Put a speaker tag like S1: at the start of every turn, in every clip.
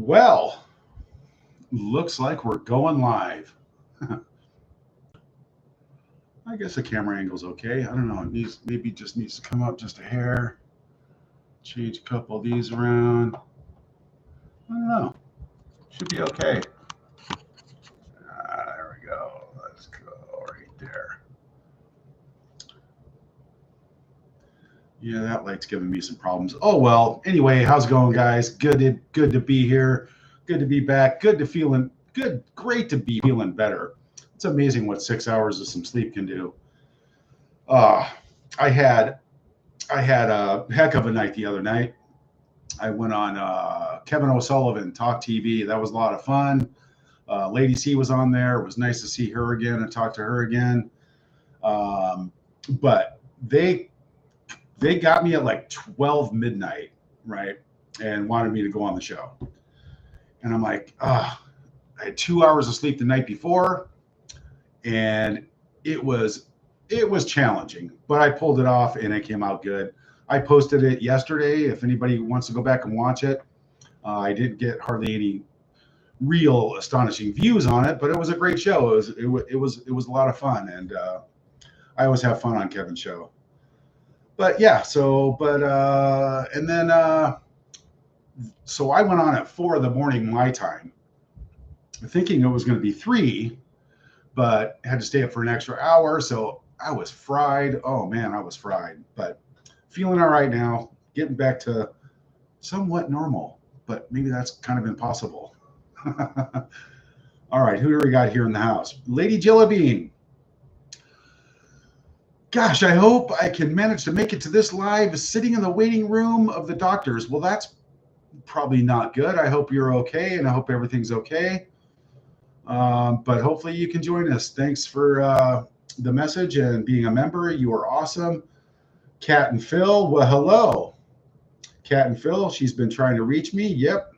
S1: Well, looks like we're going live. I guess the camera angle's okay. I don't know. Maybe just needs to come up just a hair. Change a couple of these around. I don't know. Should be okay. There we go. Let's go right there. Yeah, that light's giving me some problems. Oh well. Anyway, how's it going, guys? Good to be here. Good to be back. Great to be feeling better. It's amazing what 6 hours of some sleep can do. I had a heck of a night the other night. I went on Kevin O'Sullivan Talk TV. That was a lot of fun. Lady C was on there. It was nice to see her again and talk to her again. But they got me at like 12 midnight, right? And wanted me to go on the show. And I'm like, I had 2 hours of sleep the night before, and it was challenging, but I pulled it off and it came out good. I posted it yesterday. If anybody wants to go back and watch it, I didn't get hardly any real astonishing views on it, but it was a great show. It was a lot of fun, and I always have fun on Kevin's show. But yeah, so I went on at 4 a.m. my time, thinking it was going to be 3, but had to stay up for an extra hour. So I was fried. Oh man, I was fried, but feeling all right now, getting back to somewhat normal, but maybe that's kind of impossible. All right, who do we got here in the house? Lady Jellybean. Gosh, I hope I can manage to make it to this live sitting in the waiting room of the doctors. Well, that's probably not good. I hope you're okay, and I hope everything's okay. But hopefully you can join us. Thanks for the message and being a member. You are awesome. Kat and Phil. Well, hello. Kat and Phil. She's been trying to reach me. Yep.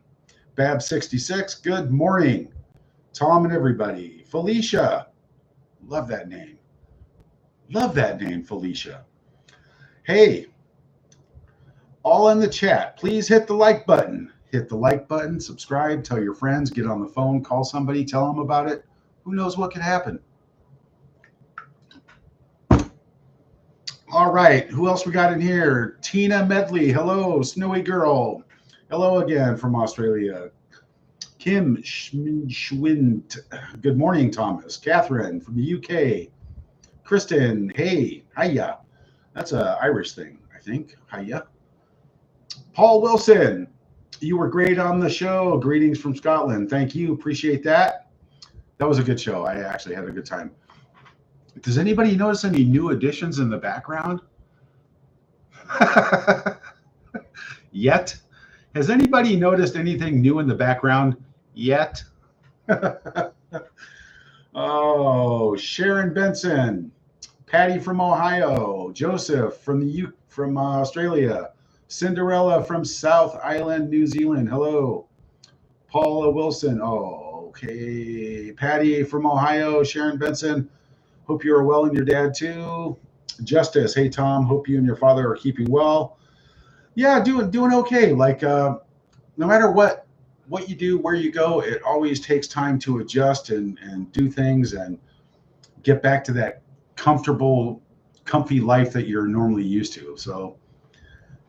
S1: Bab66. Good morning. Tom and everybody. Felicia. Love that name. Love that name, Felicia. Hey, all in the chat, please hit the like button. Hit the like button, subscribe, tell your friends, get on the phone, call somebody, tell them about it. Who knows what could happen? All right, who else we got in here? Tina Medley, hello. Snowy Girl, hello again from Australia. Kim Schwind, good morning, Thomas. Catherine from the UK. Kristen, hey, hiya. That's an Irish thing, I think. Hiya. Paul Wilson, you were great on the show. Greetings from Scotland. Thank you. Appreciate that. That was a good show. I actually had a good time. Does anybody notice any new additions in the background? Yet? Has anybody noticed anything new in the background yet? Oh, Sharon Benson, Patty from Ohio, Joseph from Australia, Cinderella from South Island, New Zealand. Hello. Paula Wilson. Oh, okay. Patty from Ohio, Sharon Benson. Hope you are well and your dad too. Justice. Hey, Tom. Hope you and your father are keeping well. Yeah, doing okay. Like, no matter what you do, where you go, it always takes time to adjust and do things and get back to that comfy life that you're normally used to. So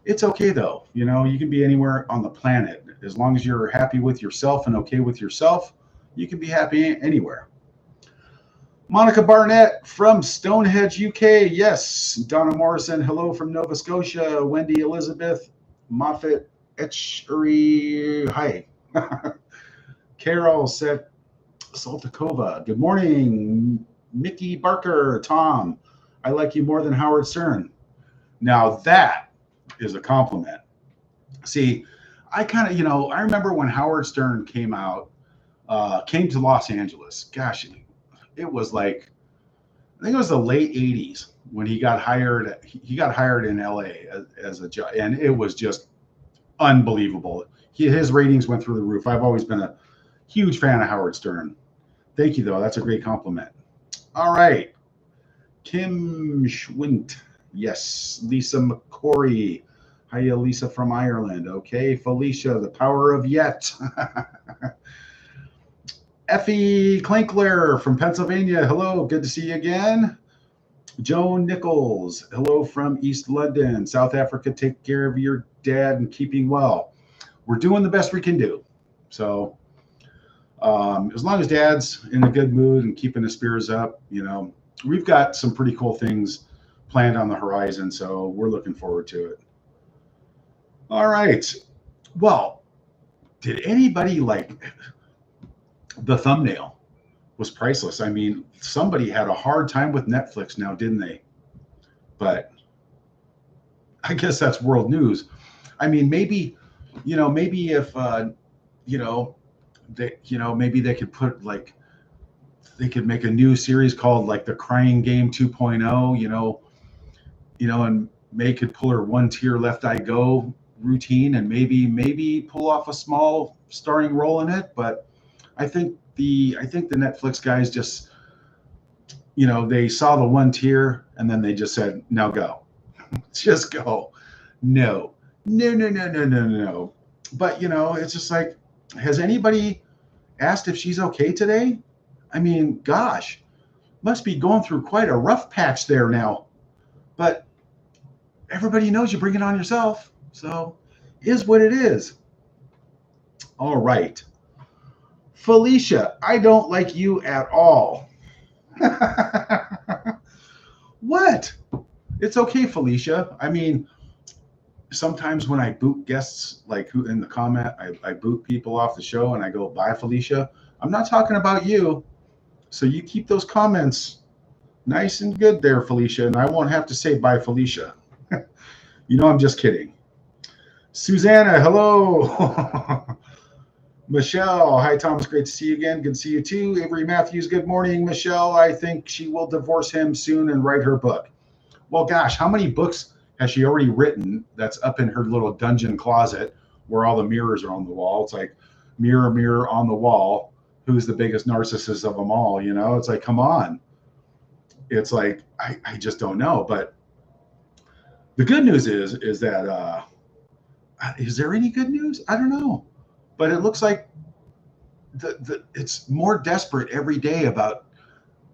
S1: it's okay though. You know, you can be anywhere on the planet. As long as you're happy with yourself and okay with yourself, you can be happy anywhere. Monica Barnett from Stonehenge, UK. Yes. Donna Morrison. Hello from Nova Scotia. Wendy Elizabeth Moffat Etchery. Hi. Carol Saltakova. Good morning. Mickey Barker. Tom, I like you more than Howard Stern. Now that is a compliment. See, I kind of, I remember when Howard Stern came to Los Angeles. Gosh, it was like, I think it was the late 80s when he got hired. He got hired in LA as a judge, and it was just unbelievable. His ratings went through the roof. I've always been a huge fan of Howard Stern. Thank you, though. That's a great compliment. All right. Kim Schwint. Yes. Lisa McCory. Hiya, Lisa from Ireland. Okay, Felicia, the power of yet. Effie Klinkler from Pennsylvania. Hello, good to see you again. Joan Nichols. Hello from East London, South Africa. Take care of your dad and keeping well. We're doing the best we can do. So as long as dad's in a good mood and keeping his spirits up, we've got some pretty cool things planned on the horizon. So we're looking forward to it. All right. Well, did anybody like the thumbnail? Was priceless. I mean, somebody had a hard time with Netflix now, didn't they? But I guess that's world news. I mean, maybe if maybe they could put they could make a new series called like The Crying Game 2.0, and May could pull her one tear left eye go routine and maybe pull off a small starring role in it. But I think the Netflix guys just, they saw the one tear and then they just said, now go. Just go. No. But, it's just like, has anybody asked if she's okay today? I mean, gosh, must be going through quite a rough patch there now. But everybody knows you bring it on yourself. So is what it is. All right. Felicia, I don't like you at all. What? It's okay, Felicia. I mean, sometimes when I boot guests, like who in the comment, I boot people off the show and I go, bye, Felicia. I'm not talking about you. So you keep those comments nice and good there, Felicia, and I won't have to say bye, Felicia. I'm just kidding. Susanna, hello. Michelle, hi, Thomas. Great to see you again. Good to see you too. Avery Matthews, good morning. Michelle, I think she will divorce him soon and write her book. Well, gosh, how many books has she already written that's up in her little dungeon closet where all the mirrors are on the wall? It's like, mirror, mirror on the wall, who's the biggest narcissist of them all? It's like, come on. It's like, I just don't know. But the good news is that, is there any good news? I don't know. But it looks like it's more desperate every day about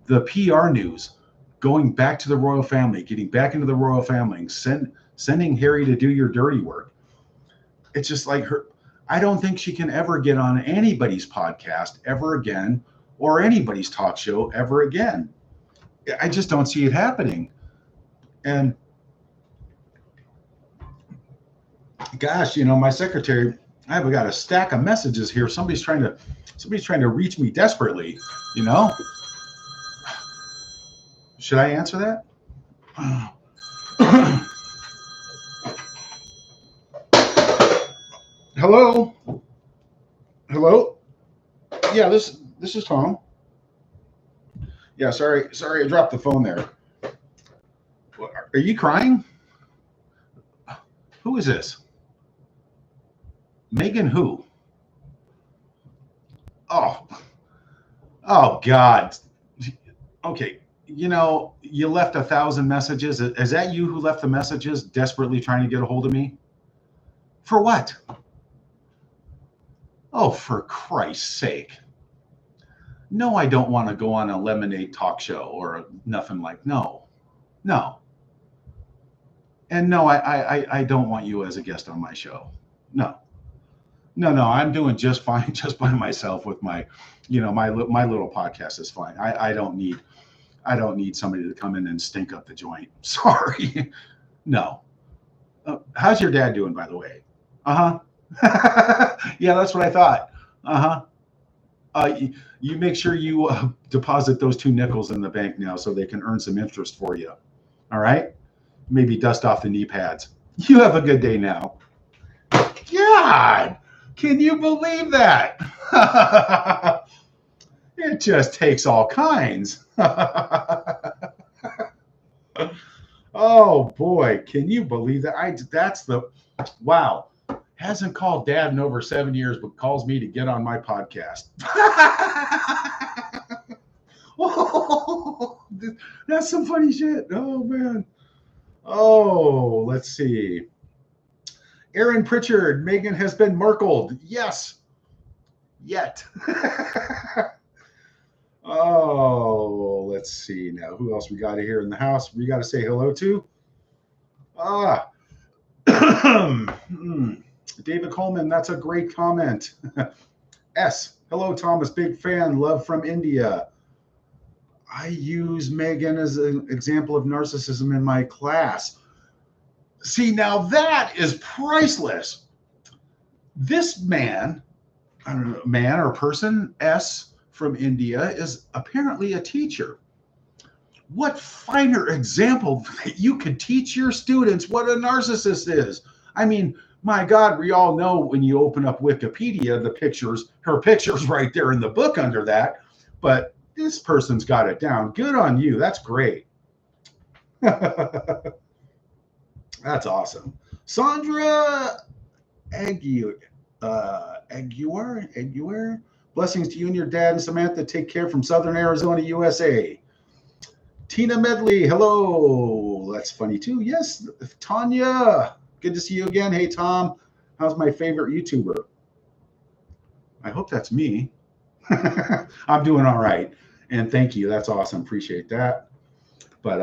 S1: the PR news going back to the royal family, getting back into the royal family, sending Harry to do your dirty work. It's just like her. I don't think she can ever get on anybody's podcast ever again or anybody's talk show ever again. I just don't see it happening. And gosh, my secretary, I've got a stack of messages here. Somebody's trying to reach me desperately, Should I answer that? Hello? Hello? Yeah, this is Tom. Yeah, sorry, I dropped the phone there. Are you crying? Who is this? Meghan who? Oh God. Okay, you left 1,000 messages. Is that you who left the messages desperately trying to get a hold of me? For what? Oh, for Christ's sake. No, I don't want to go on a lemonade talk show or nothing like, no. And no, I don't want you as a guest on my show. No, I'm doing just fine, just by myself with my little podcast is fine. I don't need somebody to come in and stink up the joint. Sorry. No. How's your dad doing, by the way? Uh-huh. Yeah, that's what I thought. Uh-huh. You make sure you deposit those 2 nickels in the bank now so they can earn some interest for you. All right? Maybe dust off the knee pads. You have a good day now. God, can you believe that? It just takes all kinds. Oh boy, can you believe that? Wow. Hasn't called dad in over 7 years, but calls me to get on my podcast. Oh, that's some funny shit. Oh man. Oh, let's see. Aaron Pritchard, Meghan has been Markled. Yes. Yet. Oh, let's see now. Who else we got here in the house? We got to say hello to. David Coleman, that's a great comment. S. Hello, Thomas. Big fan. Love from India. I use Meghan as an example of narcissism in my class. See, now that is priceless. This man, I don't know, man or person, S from India, is apparently a teacher. What finer example that you could teach your students what a narcissist is? I mean, my God, we all know when you open up Wikipedia, her picture's right there in the book under that. But this person's got it down. Good on you. That's great. That's awesome. Sandra Aguirre. Blessings to you and your dad and Samantha. Take care from Southern Arizona, USA. Tina Medley. Hello. That's funny too. Yes. Tanya. Good to see you again. Hey, Tom. How's my favorite YouTuber? I hope that's me. I'm doing all right. And thank you. That's awesome. Appreciate that. But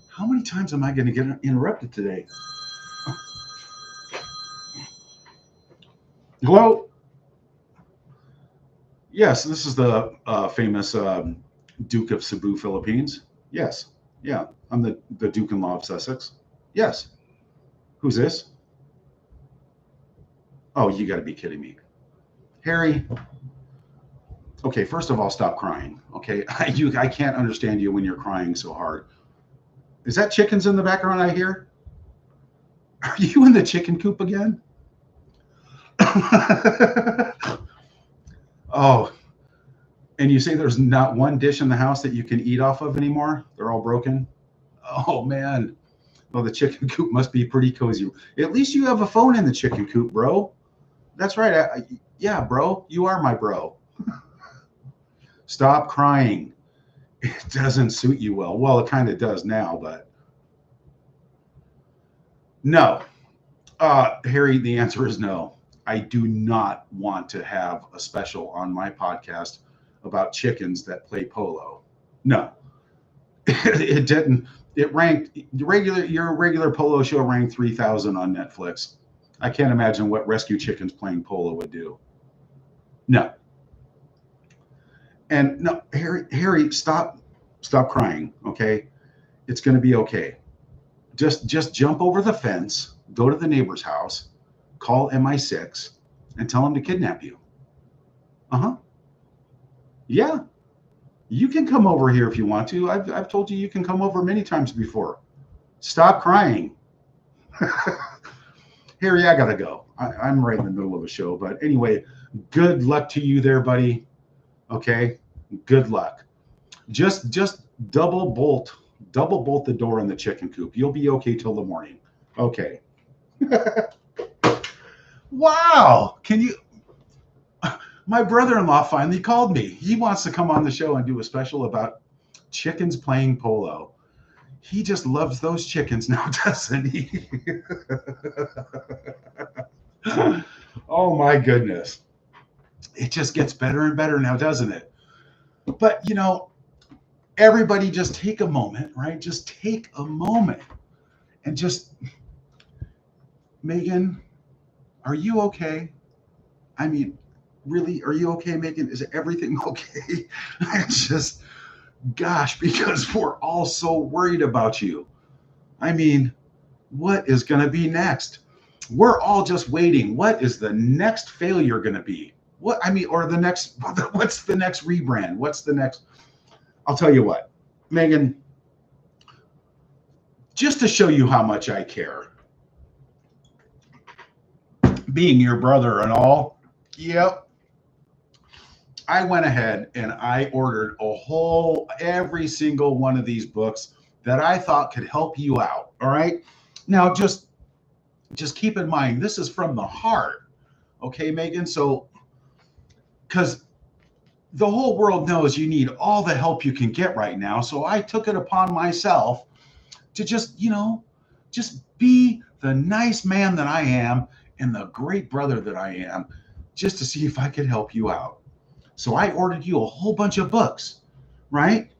S1: how many times am I going to get interrupted today? Hello? Yes, this is the famous Duke of Cebu, Philippines. Yes. Yeah, I'm the Duke-in-law of Sussex. Yes. Who's this? Oh, you got to be kidding me. Harry. Okay, first of all, stop crying. Okay, I can't understand you when you're crying so hard. Is that chickens in the background I hear? Are you in the chicken coop again? Oh, and you say there's not one dish in the house that you can eat off of anymore? They're all broken? Oh, man. Well, the chicken coop must be pretty cozy. At least you have a phone in the chicken coop, bro. That's right. Yeah, bro. You are my bro. Stop crying. It doesn't suit you well. Well, it kind of does now, but no. Harry, the answer is no. I do not want to have a special on my podcast about chickens that play polo. No. It didn't. It ranked your regular polo show ranked 3,000 on Netflix. I can't imagine what rescue chickens playing polo would do. No. And no, Harry, stop crying, okay? It's going to be okay. Just jump over the fence, go to the neighbor's house, call MI6, and tell them to kidnap you. Yeah. You can come over here if you want to. I've told you can come over many times before. Stop crying. Harry, I gotta go. I'm right in the middle of a show, but anyway, good luck to you there, buddy. Okay, good luck. Just double bolt the door in the chicken coop. You'll be okay till the morning. Okay. Wow. Can you? My brother-in-law finally called me. He wants to come on the show and do a special about chickens playing polo. He just loves those chickens now, doesn't he? Oh my goodness. It just gets better and better now, doesn't it? But, everybody just take a moment, right? Just take a moment and just, Meghan, are you okay? I mean, really, are you okay, Meghan? Is everything okay? It's just, gosh, because we're all so worried about you. I mean, what is going to be next? We're all just waiting. What is the next failure going to be? Or the next, what's the next rebrand? What's the next? I'll tell you what, Meghan, just to show you how much I care, being your brother and all, yep, I went ahead and I ordered every single one of these books that I thought could help you out. All right. Now, just keep in mind, this is from the heart. Okay, Meghan. So, because the whole world knows you need all the help you can get right now. So I took it upon myself to just, just be the nice man that I am and the great brother that I am, just to see if I could help you out. So I ordered you a whole bunch of books, right?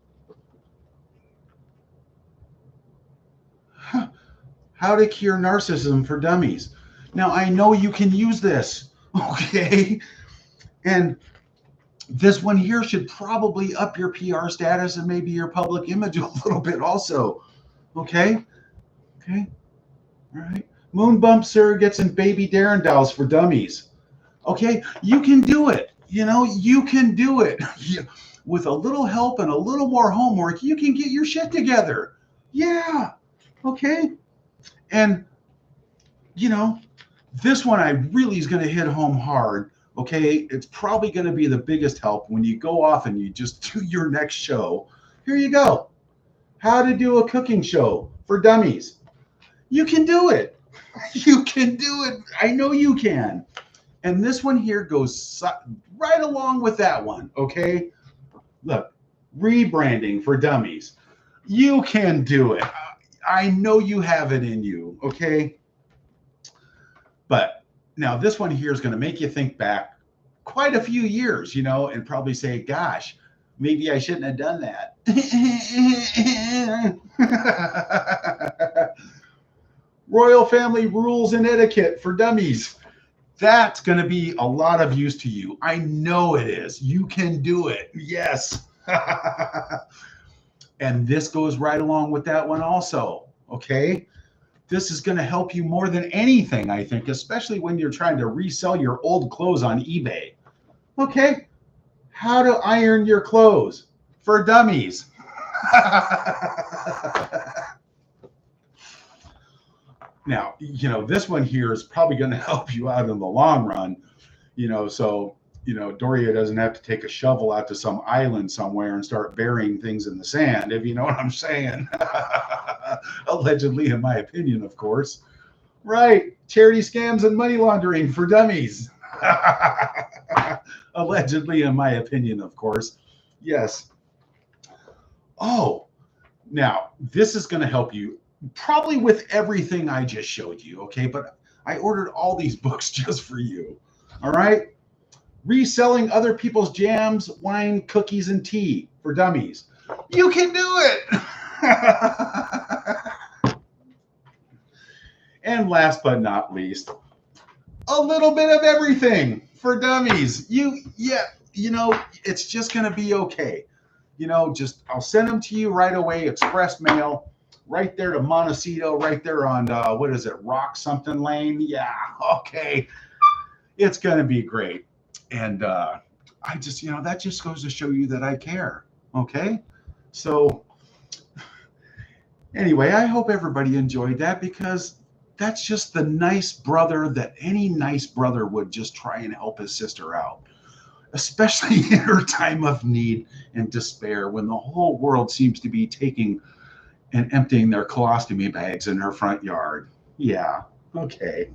S1: How to Cure Narcissism for Dummies. Now, I know you can use this, okay? And this one here should probably up your PR status and maybe your public image a little bit also, okay? Okay, all right. Moon bump surrogates and baby Darren for dummies. Okay, you can do it. You can do it. With a little help and a little more homework, you can get your shit together. Yeah, okay. And, this one I really is going to hit home hard. Okay, it's probably going to be the biggest help when you go off and you just do your next show. Here you go. How to do a cooking show for dummies. You can do it. You can do it. I know you can. And this one here goes right along with that one, okay? Look, rebranding for dummies. You can do it. I know you have it in you, okay? But now this one here is going to make you think back quite a few years, and probably say, gosh, maybe I shouldn't have done that. Royal family rules and etiquette for dummies. That's going to be a lot of use to you. I know it is. You can do it. Yes. And this goes right along with that one also. Okay. This is going to help you more than anything, I think, especially when you're trying to resell your old clothes on eBay. Okay. How to iron your clothes for dummies. Now, this one here is probably going to help you out in the long run, so, Doria doesn't have to take a shovel out to some island somewhere and start burying things in the sand, if you know what I'm saying. Allegedly, in my opinion, of course. Right. Charity scams and money laundering for dummies. Allegedly, in my opinion, of course. Yes. Oh, now, this is going to help you probably with everything I just showed you, okay? But I ordered all these books just for you, all right? Reselling other people's jams, wine, cookies, and tea for dummies. You can do it! And last but not least, a little bit of everything for dummies. It's just going to be okay. I'll send them to you right away, express mail. Right there to Montecito, right there on, Rock something lane? Yeah, okay. It's going to be great. And I just, that just goes to show you that I care, okay? So anyway, I hope everybody enjoyed that, because that's just the nice brother that any nice brother would just try and help his sister out, especially in her time of need and despair, when the whole world seems to be taking and emptying their colostomy bags in her front yard. Yeah, okay.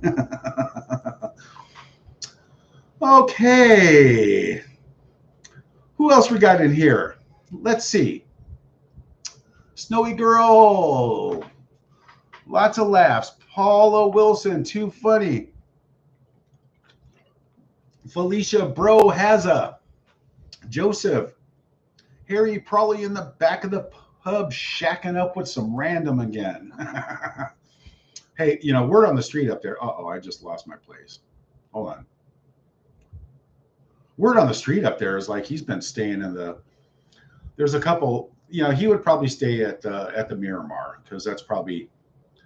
S1: Okay. Who else we got in here? Let's see. Snowy Girl. Lots of laughs. Paula Wilson, too funny. Felicia Bro Hazza. Joseph. Harry probably in the back of the pub shacking up with some random again. Hey, word on the street up there. Uh-oh, I just lost my place. Hold on. Word on the street up there is like he's been staying in there's a couple, he would probably stay at the Miramar, because that's probably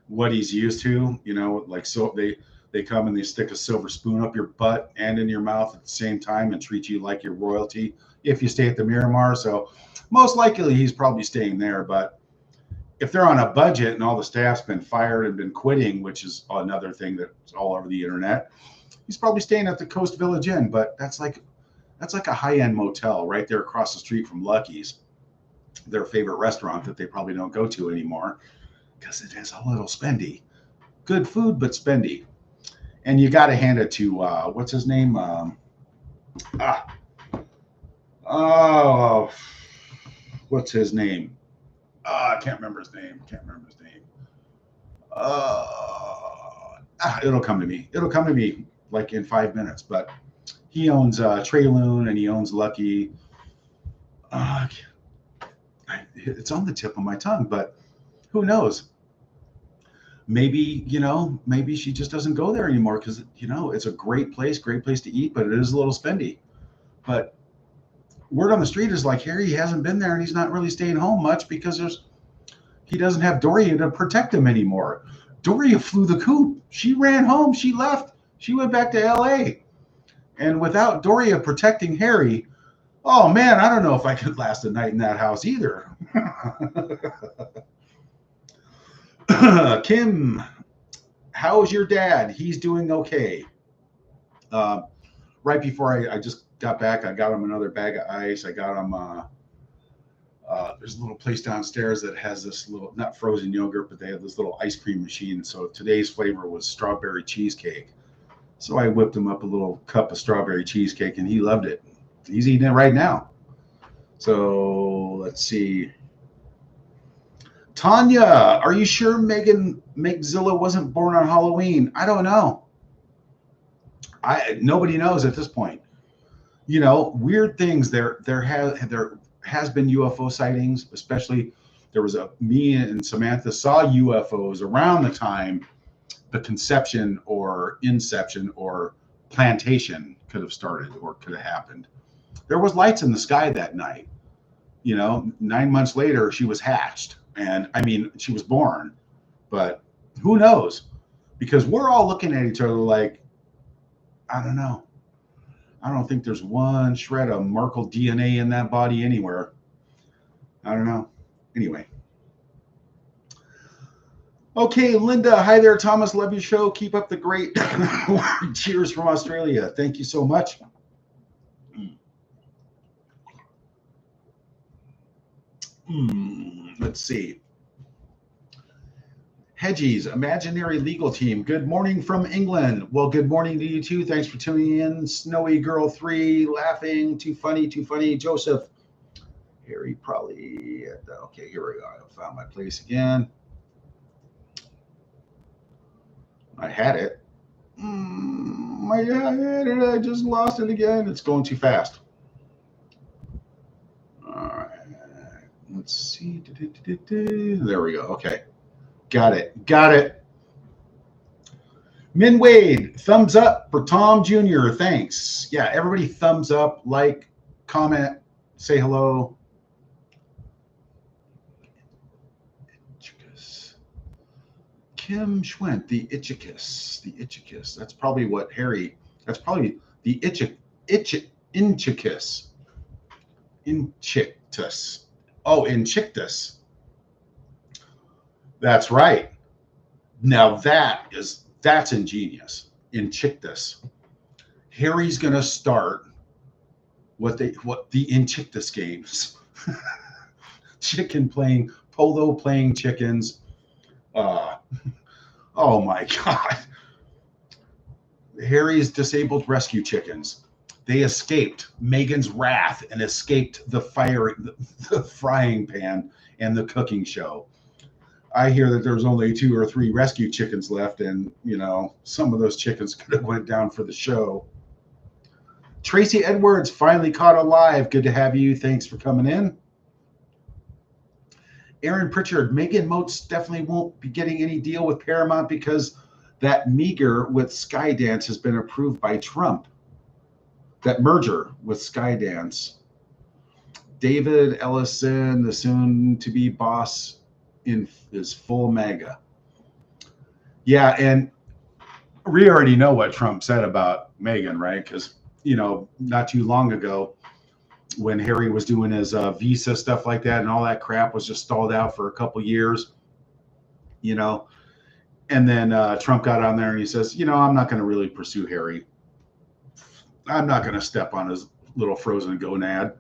S1: what he's used to, like, so they come and they stick a silver spoon up your butt and in your mouth at the same time and treat you like your royalty if you stay at the Miramar. So most likely he's probably staying there. But if they're on a budget and all the staff's been fired and been quitting, which is another thing that's all over the internet, he's probably staying at the Coast Village Inn. But that's like a high-end motel right there across the street from Lucky's, their favorite restaurant that they probably don't go to anymore, because it is a little spendy. Good food, but spendy. And you got to hand it to, what's his name? What's his name? I can't remember his name. It'll come to me. It'll come to me like in 5 minutes. But he owns Trey Loon and he owns Lucky. It's on the tip of my tongue, but who knows? Maybe, maybe she just doesn't go there anymore because, it's a great place to eat, but it is a little spendy. But word on the street is like Harry hasn't been there and he's not really staying home much because he doesn't have Doria to protect him anymore. Doria flew the coop. She ran home. She left. She went back to LA. And without Doria protecting Harry, oh man, I don't know if I could last a night in that house either. Kim, how's your dad? He's doing okay. Right before I just got back, I got him another bag of ice. I got him, there's a little place downstairs that has this little, not frozen yogurt, but they have this little ice cream machine. So today's flavor was strawberry cheesecake. So I whipped him up a little cup of strawberry cheesecake and he loved it. He's eating it right now. So let's see. Tanya, are you sure Meghan Megzilla wasn't born on Halloween? I don't know. Nobody knows at this point. Weird things. There has been UFO sightings, especially me and Samantha saw UFOs around the time the conception or inception or plantation could have started or could have happened. There was lights in the sky that night. 9 months later, she was hatched. And she was born, but who knows? Because we're all looking at each other like, I don't know. I don't think there's one shred of Markle DNA in that body anywhere. I don't know. Anyway. Okay, Linda. Hi there, Thomas. Love your show. Keep up the great cheers from Australia. Thank you so much. Let's see. Hedgies, imaginary legal team. Good morning from England. Well, good morning to you too. Thanks for tuning in. Snowy Girl 3, laughing. Too funny. Joseph. Harry probably. Okay, here we go. I found my place again. I had it. I just lost it again. It's going too fast. All right. Let's see. There we go. Okay. Got it. Min Wade, thumbs up for Tom Jr. Thanks. Yeah, everybody thumbs up, like, comment, say hello. Kim Schwent, the Itchicus. That's probably what Harry, that's probably the Inchicus. Inchictus. Oh, Inchictus. That's right. Now that's ingenious. Inchictus. Harry's gonna start what the Inchictus games. Polo playing chickens. Oh my God. Harry's disabled rescue chickens. They escaped Meghan's wrath and escaped the frying pan and the cooking show. I hear that there's only 2 or 3 rescue chickens left, and some of those chickens could have went down for the show. Tracy Edwards finally caught alive. Good to have you. Thanks for coming in. Aaron Pritchard, Meghan most definitely won't be getting any deal with Paramount because that meager with Skydance has been approved by Trump. That merger with Skydance. David Ellison, the soon-to-be boss, is full MAGA. Yeah, and we already know what Trump said about Meghan, right? Because, not too long ago, when Harry was doing his visa stuff like that and all that crap was just stalled out for a couple years, and then Trump got on there and he says, I'm not going to really pursue Harry. I'm not going to step on his little frozen gonad.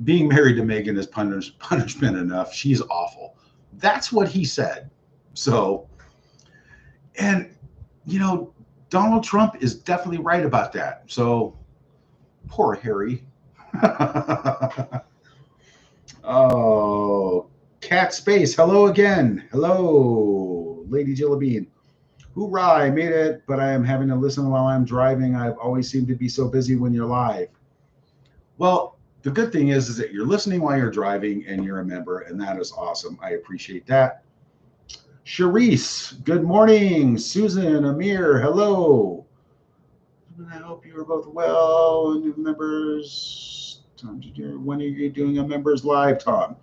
S1: Being married to Meghan is punishment enough. She's awful. That's what he said. So, and, Donald Trump is definitely right about that. So, poor Harry. Oh, Cat Space. Hello again. Hello. Lady Jillabine. Hoorah, I made it, but I am having to listen while I'm driving. I've always seemed to be so busy when you're live. Well, the good thing is that you're listening while you're driving and you're a member, and that is awesome. I appreciate that. Charisse, good morning. Susan, Amir, hello. I hope you are both well. And new members, when are you doing a members live, Tom?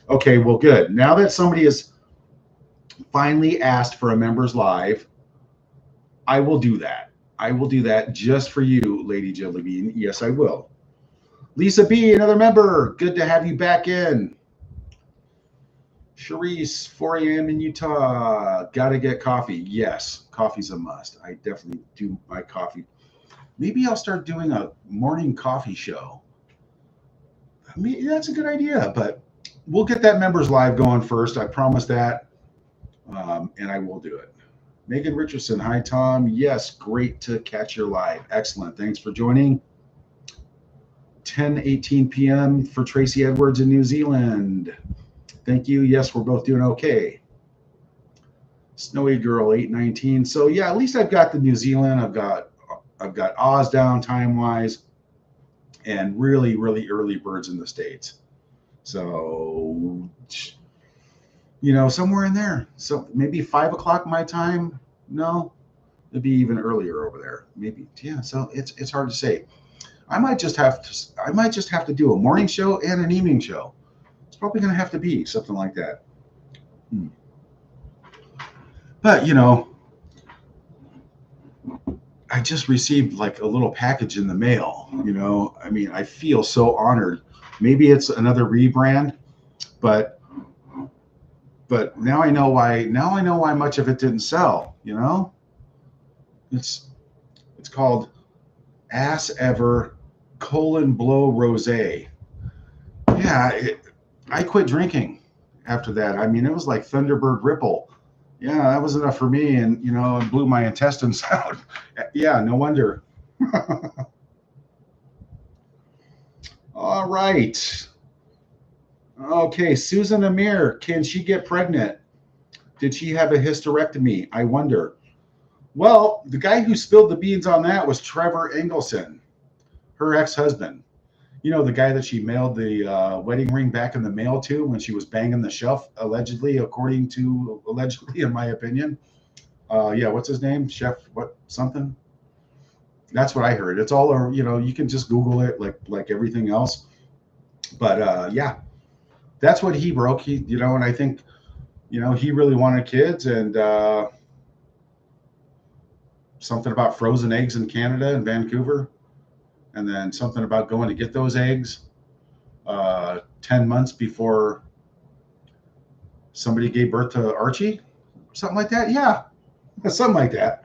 S1: Okay, well, good. Now that somebody has finally asked for a members live, I will do that. I will do that just for you, Lady Jillabine. Yes, I will. Lisa B, another member. Good to have you back in. Charisse, 4 a.m. in Utah. Got to get coffee. Yes, coffee's a must. I definitely do my coffee. Maybe I'll start doing a morning coffee show. I mean, that's a good idea, but we'll get that members live going first. I promise that, and I will do it. Megan Richardson, hi, Tom. Yes, great to catch your live. Excellent. Thanks for joining. 10:18 p.m. for Tracy Edwards in New Zealand. Thank you. Yes, we're both doing okay. Snowy Girl, 8:19. So yeah, at least I've got the New Zealand. I've got Oz down time-wise, and really, really early birds in the States. So, somewhere in there. So maybe 5 o'clock my time. No, it'd be even earlier over there. Maybe, yeah. So it's hard to say. I might just have to do a morning show and an evening show. It's probably going to have to be something like that. But I just received like a little package in the mail. I mean, I feel so honored. Maybe it's another rebrand, but now I know why. Now I know why much of it didn't sell. It's called Ass Ever Blow Rosé. Yeah, I quit drinking after that. I mean, it was like Thunderbird Ripple. Yeah, that was enough for me, and it blew my intestines out. Yeah, no wonder. All right. Okay, Susan Amir, can she get pregnant? Did she have a hysterectomy? I wonder. Well, the guy who spilled the beans on that was Trevor Engelson, her ex-husband. The guy that she mailed the wedding ring back in the mail to when she was banging the shelf, allegedly, in my opinion. Yeah, what's his name? Chef, what, something? That's what I heard. It's all, you can just Google it like everything else. But yeah, that's what he broke. And I think, he really wanted kids, and something about frozen eggs in Canada and Vancouver. And then something about going to get those eggs 10 months before somebody gave birth to Archie. Something like that. Yeah, something like that.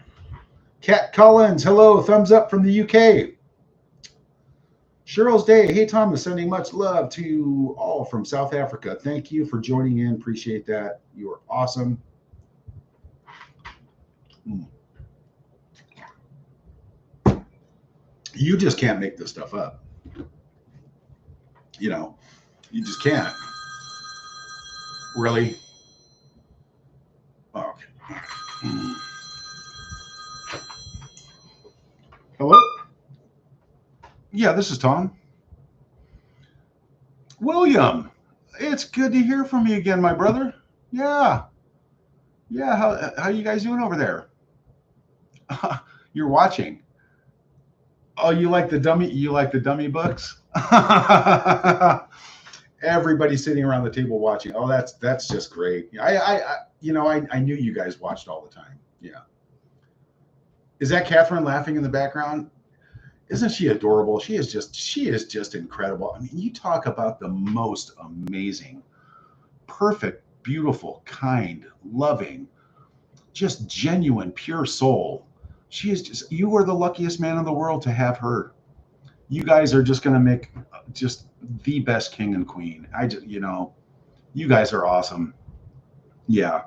S1: Kat Collins, hello. Thumbs up from the UK. Cheryl's Day. Hey, Thomas, sending much love to all from South Africa. Thank you for joining in. Appreciate that. You are awesome. You just can't make this stuff up. You just can't. Really? Oh, okay. Hello? Yeah, this is Tom. William, it's good to hear from you again, my brother. Yeah. How are you guys doing over there? You're watching. Oh, you like the dummy books? Everybody sitting around the table watching. Oh, that's just great. I knew you guys watched all the time. Yeah. Is that Catherine laughing in the background? Isn't she adorable? She is just incredible. I mean, you talk about the most amazing, perfect, beautiful, kind, loving, just genuine, pure soul. She is just, you are the luckiest man in the world to have her. You guys are just going to make just the best king and queen. You guys are awesome. Yeah.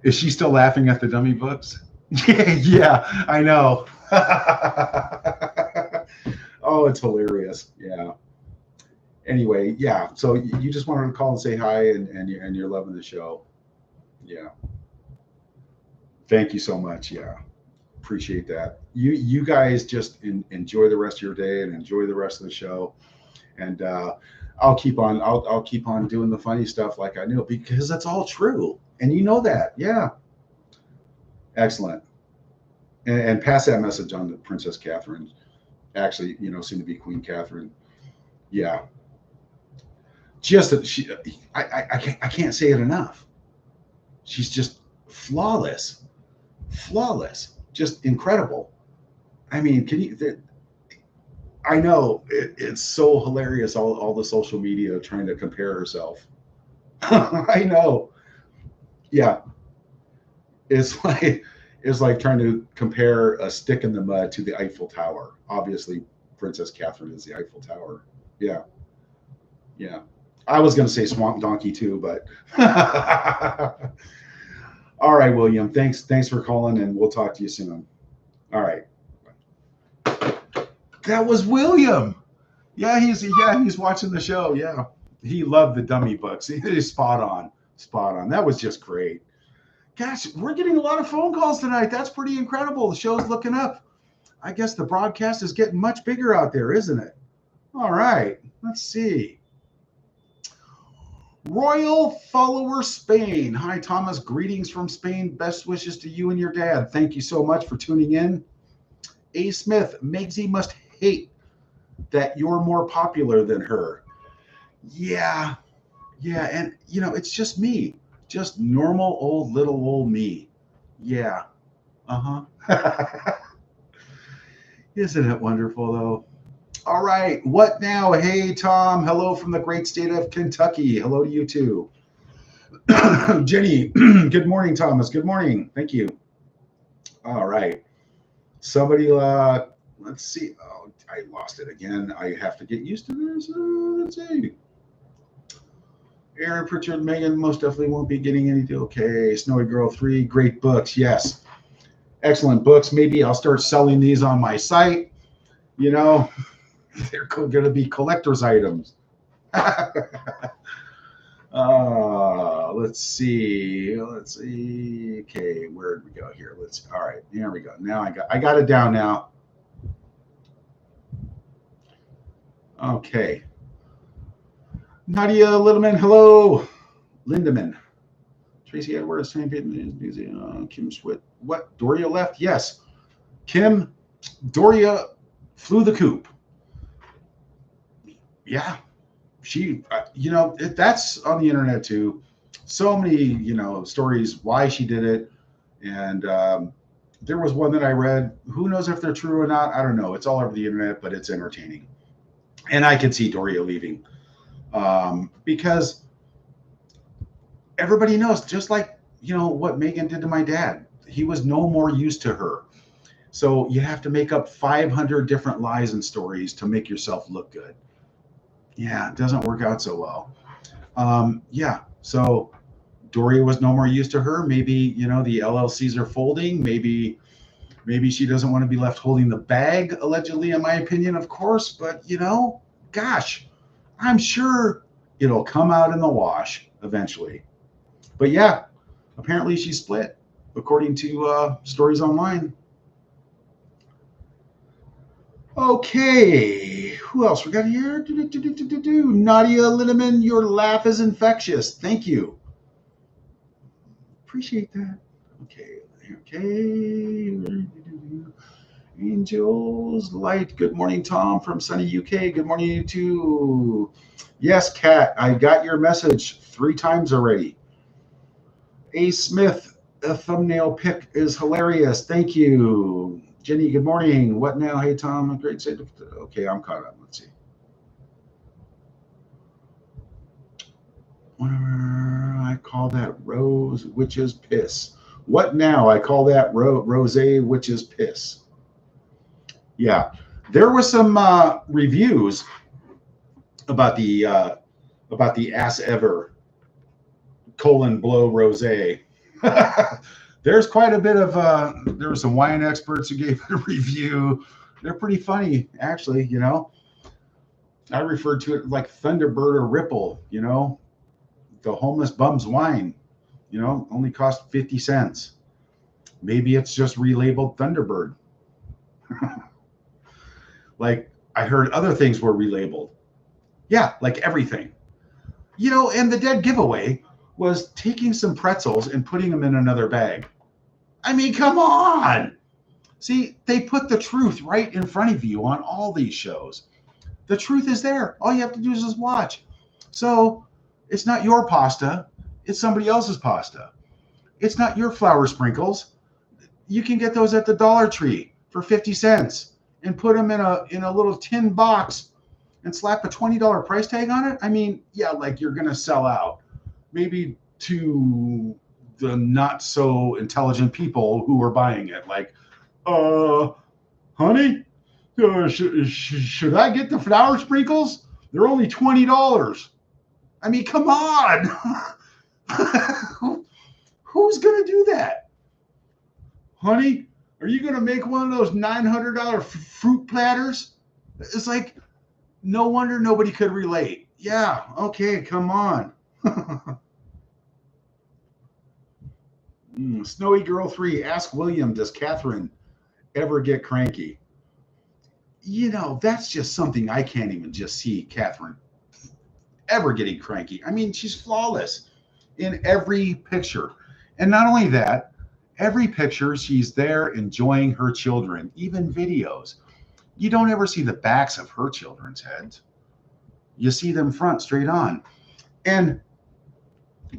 S1: Is she still laughing at the dummy books? Yeah, I know. Oh, it's hilarious. Yeah. Anyway, yeah. So you just wanted to call and say hi, and you're loving the show. Yeah. Thank you so much. Yeah, appreciate that. You guys just enjoy the rest of your day and enjoy the rest of the show. And I'll keep on doing the funny stuff like I knew because that's all true. And you know that. Yeah. Excellent. And pass that message on to Princess Catherine. Actually, soon to be Queen Catherine. Yeah. Just that I can't say it enough. She's just flawless, just incredible. I mean, I know it's so hilarious. All the social media trying to compare herself. I know. Yeah, it's like trying to compare a stick in the mud to the Eiffel Tower. Obviously, Princess Catherine is the Eiffel Tower. Yeah, yeah. I was going to say Swamp Donkey too, but all right, William. Thanks for calling, and we'll talk to you soon. All right. That was William. Yeah, he's watching the show. Yeah, he loved the dummy books. He's spot on, spot on. That was just great. Gosh, we're getting a lot of phone calls tonight. That's pretty incredible. The show's looking up. I guess the broadcast is getting much bigger out there, isn't it? All right, let's see. Royal Follower Spain. Hi, Thomas. Greetings from Spain. Best wishes to you and your dad. Thank you so much for tuning in. A. Smith. Megsy must hate that you're more popular than her. Yeah. And, it's just me. Just normal little old me. Yeah. Uh-huh. Isn't it wonderful, though? All right. What now? Hey, Tom. Hello from the great state of Kentucky. Hello to you, too. Jenny. Good morning, Thomas. Good morning. Thank you. All right. Somebody, let's see. Oh, I lost it again. I have to get used to this. Let's see. Aaron Pritchard, Meghan most definitely won't be getting any deal. Okay. Snowy Girl 3. Great books. Yes. Excellent books. Maybe I'll start selling these on my site. They're going to be collector's items. Let's see. Okay, where did we go here? All right, here we go. Now I got it down now. Okay. Nadia Littleman, hello. Lindemann. Tracy Edwards, Kim Swit. What? Doria left? Yes. Kim, Doria flew the coop. Yeah. She, that's on the internet too. So many, stories why she did it. And there was one that I read. Who knows if they're true or not? I don't know. It's all over the internet, but it's entertaining. And I could see Doria leaving because everybody knows, just like, what Meghan did to my dad. He was no more use to her. So you have to make up 500 different lies and stories to make yourself look good. Yeah, it doesn't work out so well. Yeah, so Doria was no more use to her. Maybe, the LLCs are folding. Maybe she doesn't want to be left holding the bag, allegedly, in my opinion, of course. But, gosh, I'm sure it'll come out in the wash eventually. But yeah, apparently she's split, according to stories online. Okay, who else we got here? Nadia Linneman, your laugh is infectious. Thank you. Appreciate that. Okay. Angels Light. Good morning, Tom from sunny UK. Good morning, you too. Yes, Kat, I got your message 3 times already. A. Smith, a thumbnail pic is hilarious. Thank you. Jenny, good morning. What now? Hey, Tom. Great. Okay, I'm caught up. Let's see. I call that rose witch's piss. What now? I call that rose witch's piss. Yeah, there were some reviews about the ass ever :blow rosé. There's quite a bit of there were some wine experts who gave it a review. They're pretty funny, actually. I referred to it like Thunderbird or Ripple. The homeless bum's wine. Only cost 50 cents. Maybe it's just relabeled Thunderbird. Like I heard other things were relabeled. Yeah, like everything. And the dead giveaway was taking some pretzels and putting them in another bag. I mean, come on. See, they put the truth right in front of you on all these shows. The truth is there. All you have to do is just watch. So it's not your pasta. It's somebody else's pasta. It's not your flour sprinkles. You can get those at the Dollar Tree for 50 cents and put them in a little tin box and slap a $20 price tag on it. I mean, yeah, like you're going to sell out. Maybe to the not so intelligent people who are buying it. Like, honey, should I get the flour sprinkles? They're only $20. I mean, come on. Who's going to do that? Honey, are you going to make one of those $900 fruit platters? It's like, no wonder nobody could relate. Yeah, okay, come on. Snowy Girl 3, ask William, does Catherine ever get cranky? That's just something I can't even just see Catherine ever getting cranky. I mean, she's flawless in every picture. And not only that, every picture she's there enjoying her children, even videos. You don't ever see the backs of her children's heads. You see them front straight on. And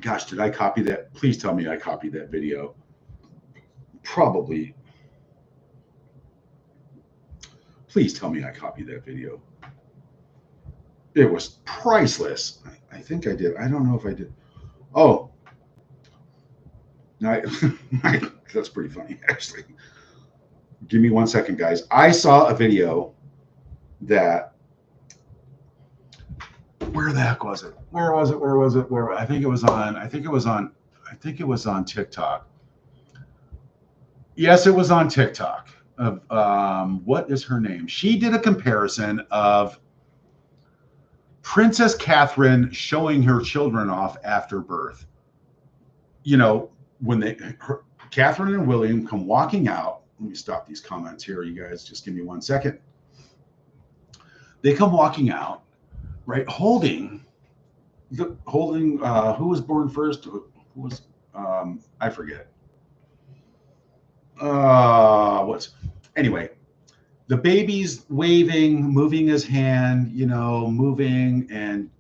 S1: gosh, did I copy that? Please tell me I copied that video. Probably. Please tell me I copied that video. It was priceless. I think I did. I don't know if I did. Oh. That's pretty funny, actually. Give me 1 second, guys. I saw a video that, where the heck was it? Where was it? I think it was on TikTok. Yes, it was on TikTok. Of what is her name? She did a comparison of Princess Catherine showing her children off after birth. When Catherine and William come walking out. Let me stop these comments here, you guys. Just give me 1 second. They come walking out, right? Holding who was born first? Who was I forget. Anyway, the baby's waving, moving his hand, moving, and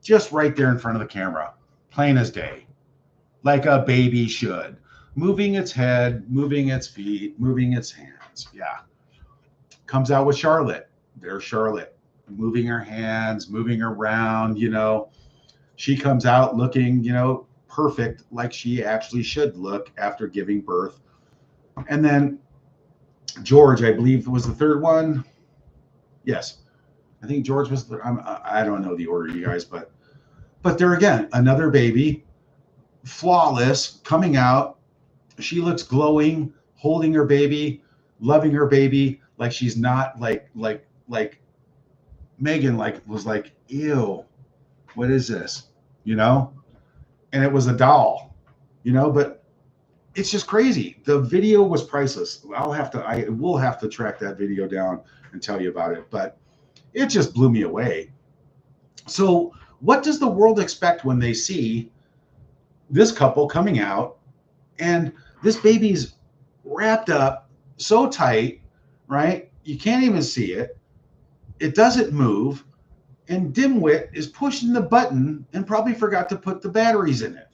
S1: just right there in front of the camera, plain as day, like a baby should. Moving its head, moving its feet, moving its hands. Yeah. Comes out with Charlotte. There's Charlotte. Moving her hands, moving around, She comes out looking, perfect, like she actually should look after giving birth. And then George, I believe, was the third one. Yes. I think George was, I don't know the order, you guys, but there again, another baby, flawless, coming out. She looks glowing, holding her baby, loving her baby, like she's not like Meghan was like, ew, what is this? And it was a doll, but it's just crazy. The video was priceless. I will have to track that video down and tell you about it, but it just blew me away. So what does the world expect when they see this couple coming out and this baby's wrapped up so tight, right? You can't even see it. It doesn't move. And Dimwit is pushing the button and probably forgot to put the batteries in it.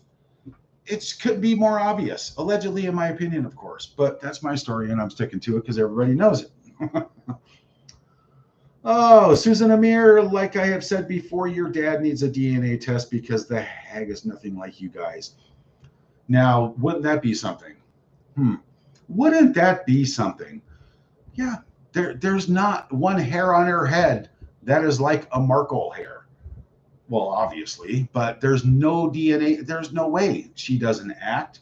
S1: It could be more obvious, allegedly, in my opinion, of course. But that's my story, and I'm sticking to it because everybody knows it. Oh, Susan Amir, like I have said before, your dad needs a DNA test because the hag is nothing like you guys. Now, wouldn't that be something? Wouldn't that be something? Yeah, there's not one hair on her head that is like a Markle hair. Well, obviously, but there's no DNA. There's no way. She doesn't act.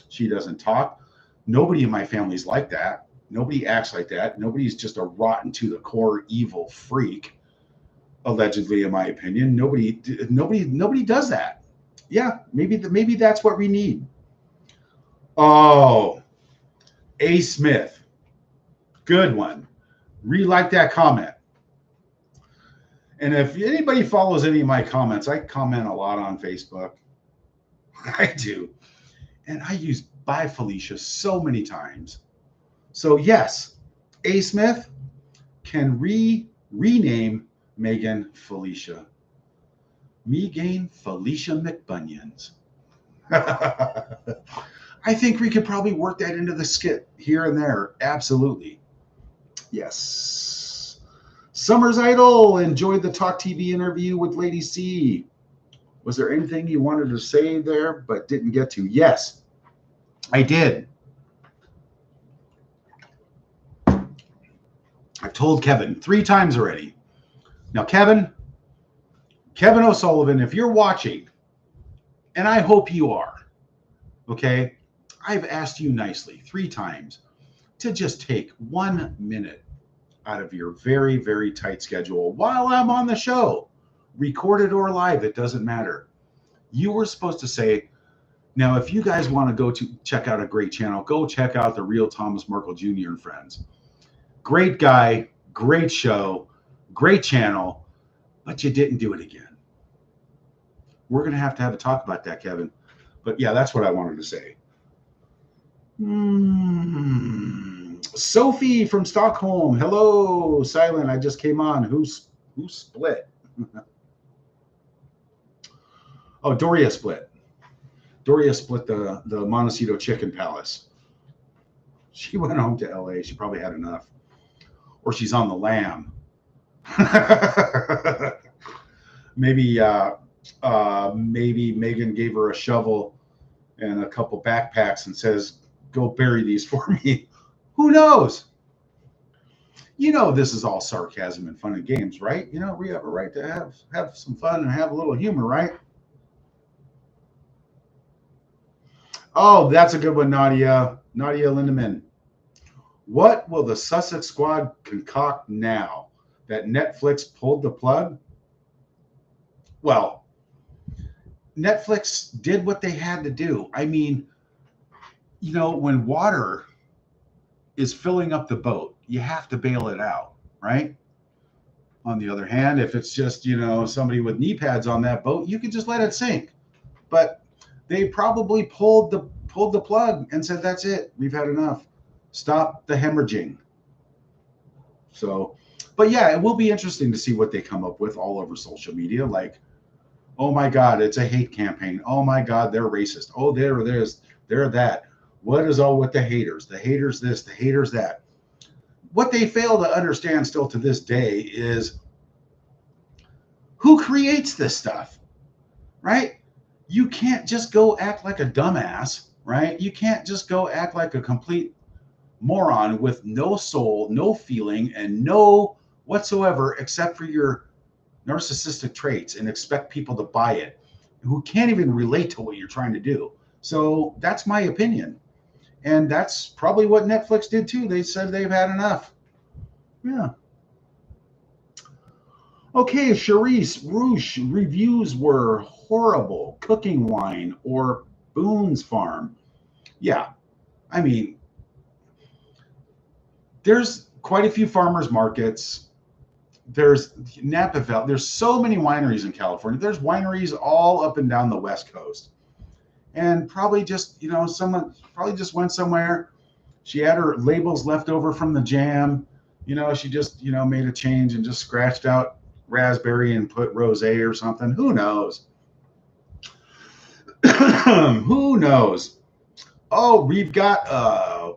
S1: She doesn't talk. Nobody in my family's like that. Nobody acts like that. Nobody's just a rotten to the core evil freak, allegedly, in my opinion. Nobody does that. Yeah, maybe that's what we need. Oh, A. Smith. Good one. Re-like that comment. And if anybody follows any of my comments, I comment a lot on Facebook. I do. And I use bye Felicia so many times. So yes, A. Smith can rename Meghan Felicia. Meghan Felicia McBunions. I think we could probably work that into the skit here and there. Absolutely. Yes. Summer's Idol enjoyed the Talk TV interview with Lady C. Was there anything you wanted to say there but didn't get to? Yes, I did. I've told Kevin 3 times already. Now, Kevin O'Sullivan, if you're watching, and I hope you are, okay, I've asked you nicely 3 times to just take 1 minute out of your very, very tight schedule while I'm on the show, recorded or live, it doesn't matter. You were supposed to say, now, if you guys want to go to check out a great channel, go check out The Real Thomas Markle Jr. and Friends. Great guy, great show, great channel, but you didn't do it again. We're going to have a talk about that, Kevin. But yeah, that's what I wanted to say. Sophie from Stockholm. Hello, Silent. I just came on. Who split? Oh, Doria split. Doria split the Montecito Chicken Palace. She went home to LA. She probably had enough. Or she's on the lam. Maybe Meghan gave her a shovel and a couple backpacks and says, go bury these for me. Who knows? You know, this is all sarcasm and fun and games, right? You know, we have a right to have some fun and have a little humor, right? Oh, that's a good one, Nadia. Nadia Lindemann. What will the Sussex squad concoct now that Netflix pulled the plug? Well, Netflix did what they had to do. I mean, you know, when water is filling up the boat, you have to bail it out, right? On the other hand, if it's just, you know, somebody with knee pads on that boat, you can just let it sink. But they probably pulled the plug and said, that's it. We've had enough. Stop the hemorrhaging. So, but yeah, it will be interesting to see what they come up with all over social media. Like, oh my God, it's a hate campaign. Oh my God, they're racist. Oh, they're that. What is all with the haters? The haters this, the haters that. What they fail to understand still to this day is who creates this stuff, right? You can't just go act like a dumbass, right? You can't just go act like a complete moron with no soul, no feeling, and no whatsoever except for your narcissistic traits and expect people to buy it who can't even relate to what you're trying to do. So that's my opinion. And that's probably what Netflix did too. They said they've had enough. Yeah. Okay, Charisse Rouge reviews were horrible. Cooking wine or Boone's Farm. Yeah, I mean, there's quite a few farmers markets. There's Napa Valley. There's so many wineries in California. There's wineries all up and down the West Coast. And probably just, you know, someone probably just went somewhere. She had her labels left over from the jam. You know, she just, you know, made a change and just scratched out raspberry and put rosé or something. Who knows? Who knows? Oh, we've got a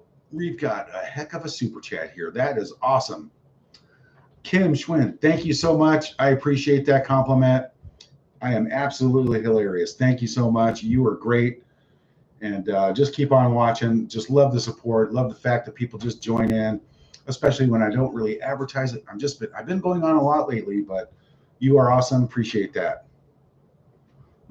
S1: heck of a super chat here. That is awesome. Kim Schwinn, thank you so much. I appreciate that compliment. I am absolutely hilarious. Thank you so much. You are great. And just keep on watching. Just love the support. Love the fact that people just join in, especially when I don't really advertise it. I've been going on a lot lately, but you are awesome. Appreciate that.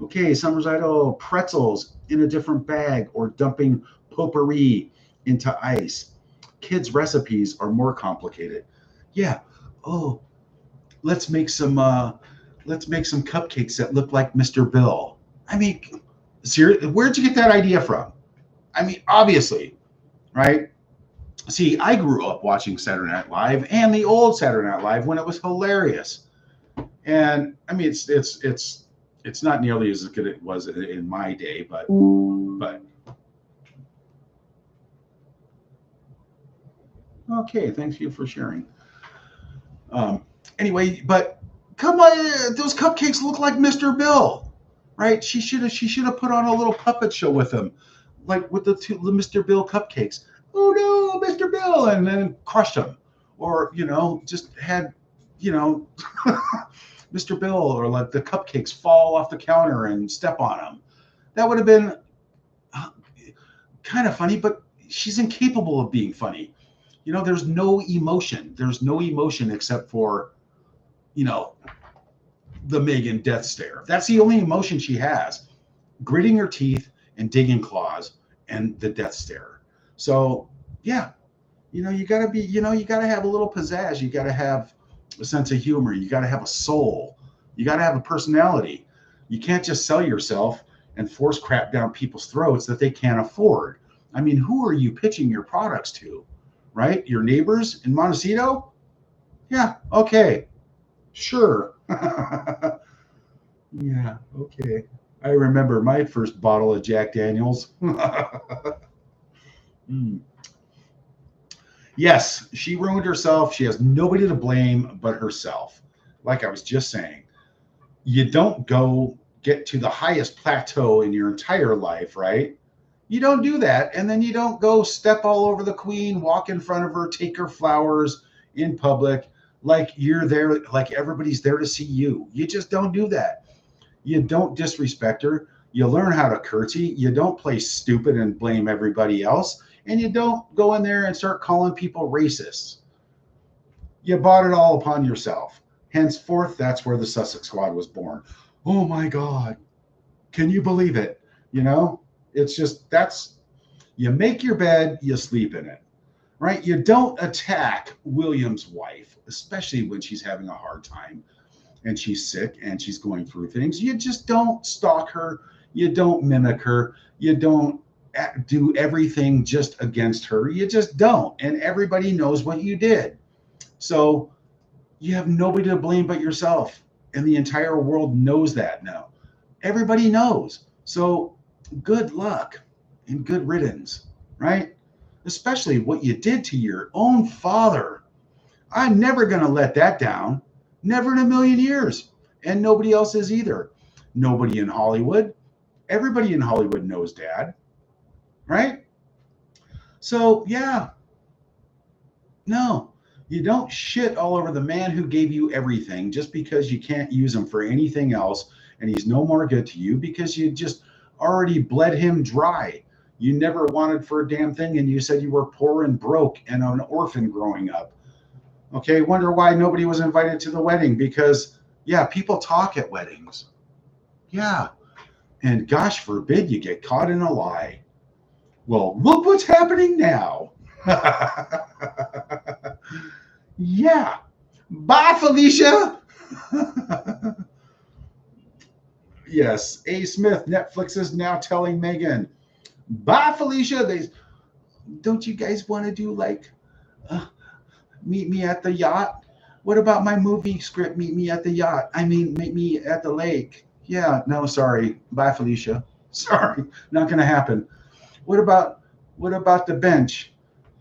S1: Okay, Summer's Idol, pretzels in a different bag or dumping potpourri into ice. Kids' recipes are more complicated. Yeah. Oh, let's make some cupcakes that look like Mr. Bill. I mean, seriously, where'd you get that idea from? I mean, obviously, right? See, I grew up watching Saturday Night Live and the old Saturday Night Live when it was hilarious. And I mean, it's not nearly as good as it was in my day, but okay, thank you for sharing. Anyway, but come on, those cupcakes look like Mr. Bill, right? She should have put on a little puppet show with him, like with the Mr. Bill cupcakes. Oh no, Mr. Bill, and then crushed him, or just had you know Mr. Bill, or like the cupcakes fall off the counter and step on him. That would have been uh, kind of funny, but she's incapable of being funny. There's no emotion. There's no emotion except for, you know, the Meghan death stare. That's the only emotion she has. Gritting her teeth and digging claws and the death stare. So, yeah, you gotta have a little pizzazz. You gotta have a sense of humor. You gotta have a soul. You gotta have a personality. You can't just sell yourself and force crap down people's throats that they can't afford. I mean, who are you pitching your products to? Right? Your neighbors in Montecito? Yeah, okay, sure. Yeah, okay. I remember my first bottle of Jack Daniels. Mm. Yes, she ruined herself. She has nobody to blame but herself. Like I was just saying, you don't go get to the highest plateau in your entire life, right? You don't do that. And then you don't go step all over the queen, walk in front of her, take her flowers in public like you're there, like everybody's there to see you. You just don't do that. You don't disrespect her. You learn how to curtsy. You don't play stupid and blame everybody else. And you don't go in there and start calling people racists. You bought it all upon yourself. Henceforth, that's where the Sussex Squad was born. Oh my God. Can you believe it? You know, it's just you make your bed, you sleep in it, right? You don't attack William's wife, especially when she's having a hard time and she's sick and she's going through things. You just don't stalk her. You don't mimic her. You don't do everything just against her. You just don't. And everybody knows what you did. So you have nobody to blame but yourself. And the entire world knows that now. Everybody knows. So good luck and good riddance, right? Especially what you did to your own father. I'm never going to let that down. Never in a million years. And nobody else is either. Nobody in Hollywood. Everybody in Hollywood knows Dad, right? So, yeah, no, you don't shit all over the man who gave you everything just because you can't use him for anything else and he's no more good to you because you just already bled him dry. You never wanted for a damn thing and you said you were poor and broke and an orphan growing up. Okay, wonder why nobody was invited to the wedding because, yeah, people talk at weddings. Yeah, and gosh forbid you get caught in a lie. Well, look what's happening now. Yeah. Bye, Felicia. Yes. A. Smith, Netflix is now telling Meghan, bye, Felicia. Don't you guys want to do like meet me at the yacht? What about my movie script? Meet me at the yacht. I mean, meet me at the lake. Yeah, no, sorry. Bye, Felicia. Sorry, not going to happen. What about the bench?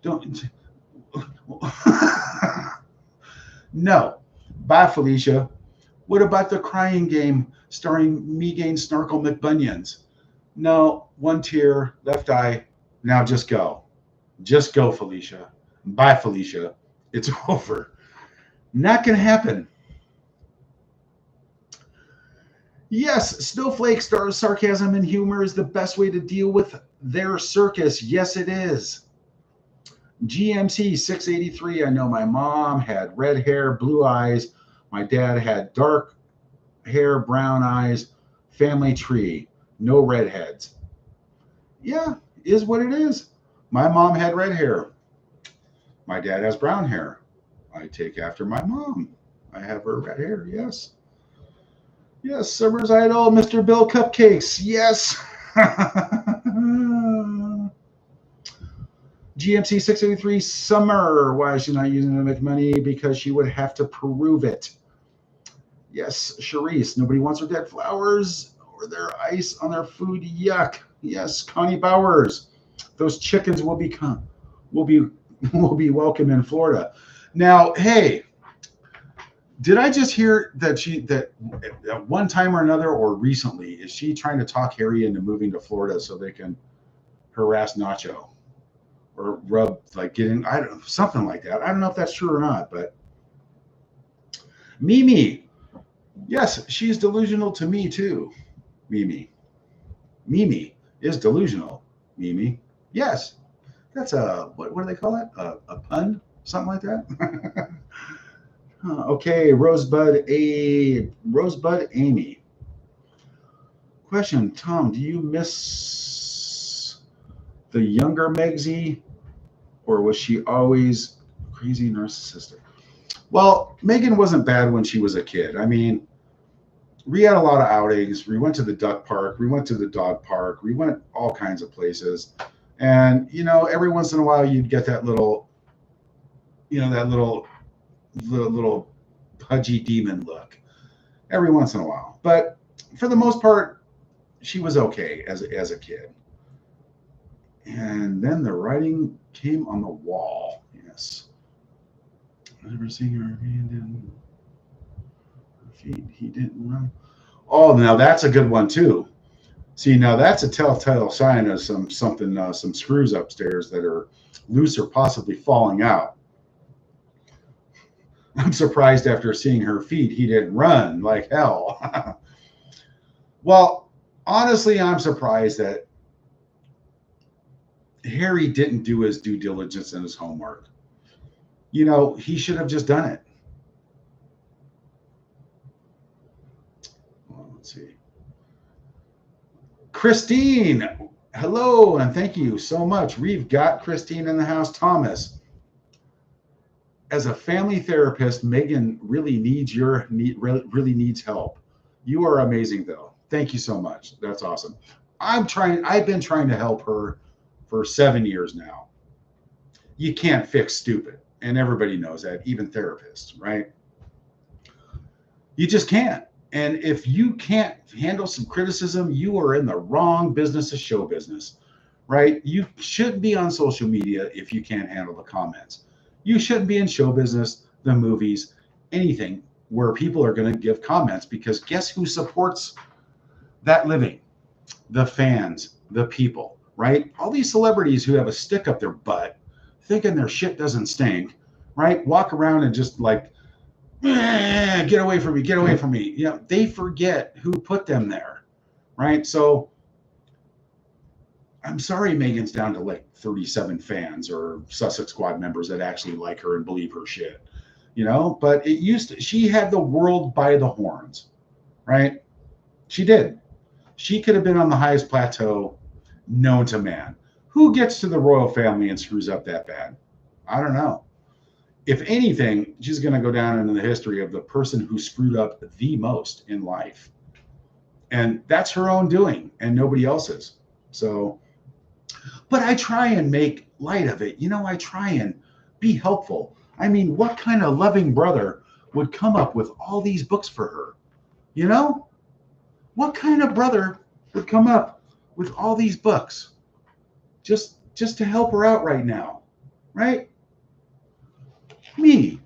S1: Don't. No. Bye, Felicia. What about the crying game starring Meghan Snarkle McBunions? No, one tear, left eye. Now just go. Just go, Felicia. Bye, Felicia. It's over. Not going to happen. Yes, Snowflake stars sarcasm and humor is the best way to deal with their circus. Yes, it is. GMC 683. I know my mom had red hair, blue eyes. My dad had dark hair, brown eyes. Family tree. No redheads. Yeah, is what it is. My mom had red hair. My dad has brown hair. I take after my mom. I have her red hair. Yes. Yes, Summer's Idol, Mr. Bill Cupcakes. Yes. GMC 683 Summer. Why is she not using it to make money? Because she would have to prove it. Yes, Charisse. Nobody wants her dead flowers or their ice on their food. Yuck. Yes, Connie Bowers. Those chickens will be welcome in Florida. Now, hey, did I just hear that at one time or another, or recently, is she trying to talk Harry into moving to Florida so they can harass Nacho or rub, like getting, I don't know, something like that. I don't know if that's true or not, but Mimi, yes, she's delusional to me too. Mimi is delusional. Mimi, yes, that's a what do they call it? A pun, something like that. Okay, Rosebud Amy. Question, Tom, do you miss the younger Megsy, or was she always crazy narcissistic? Well, Meghan wasn't bad when she was a kid. I mean, we had a lot of outings. We went to the duck park. We went to the dog park. We went all kinds of places. And, every once in a while you'd get that little pudgy demon look every once in a while. But for the most part, she was okay as a kid. And then the writing came on the wall. Yes. Never seen her hand in her feet. He didn't run. Oh, now that's a good one too. See, now that's a telltale sign of some screws upstairs that are loose or possibly falling out. I'm surprised after seeing her feet, he didn't run like hell. Well, honestly, I'm surprised that Harry didn't do his due diligence and his homework. He should have just done it. Well, let's see. Christine, hello, and thank you so much. We've got Christine in the house. Thomas, as a family therapist, Meghan really needs help. You are amazing, though. Thank you so much. That's awesome. I've been trying to help her for 7 years now. You can't fix stupid, and everybody knows that, even therapists, right? You just can't. And if you can't handle some criticism, you are in the wrong business of show business, right? You shouldn't be on social media if you can't handle the comments. You shouldn't be in show business, the movies, anything where people are going to give comments, because guess who supports that living? The fans, the people, right? All these celebrities who have a stick up their butt thinking their shit doesn't stink, right? Walk around and just like, get away from me. They forget who put them there, right? So I'm sorry Meghan's down to like 37 fans or Sussex Squad members that actually like her and believe her shit, but she had the world by the horns, right? She did. She could have been on the highest plateau known to man. Who gets to the royal family and screws up that bad? I don't know. If anything, she's going to go down into the history of the person who screwed up the most in life. And that's her own doing and nobody else's. So, but I try and make light of it. I try and be helpful. I mean, what kind of loving brother would come up with all these books for her? What kind of brother would come up with all these books just to help her out right now, right? Me,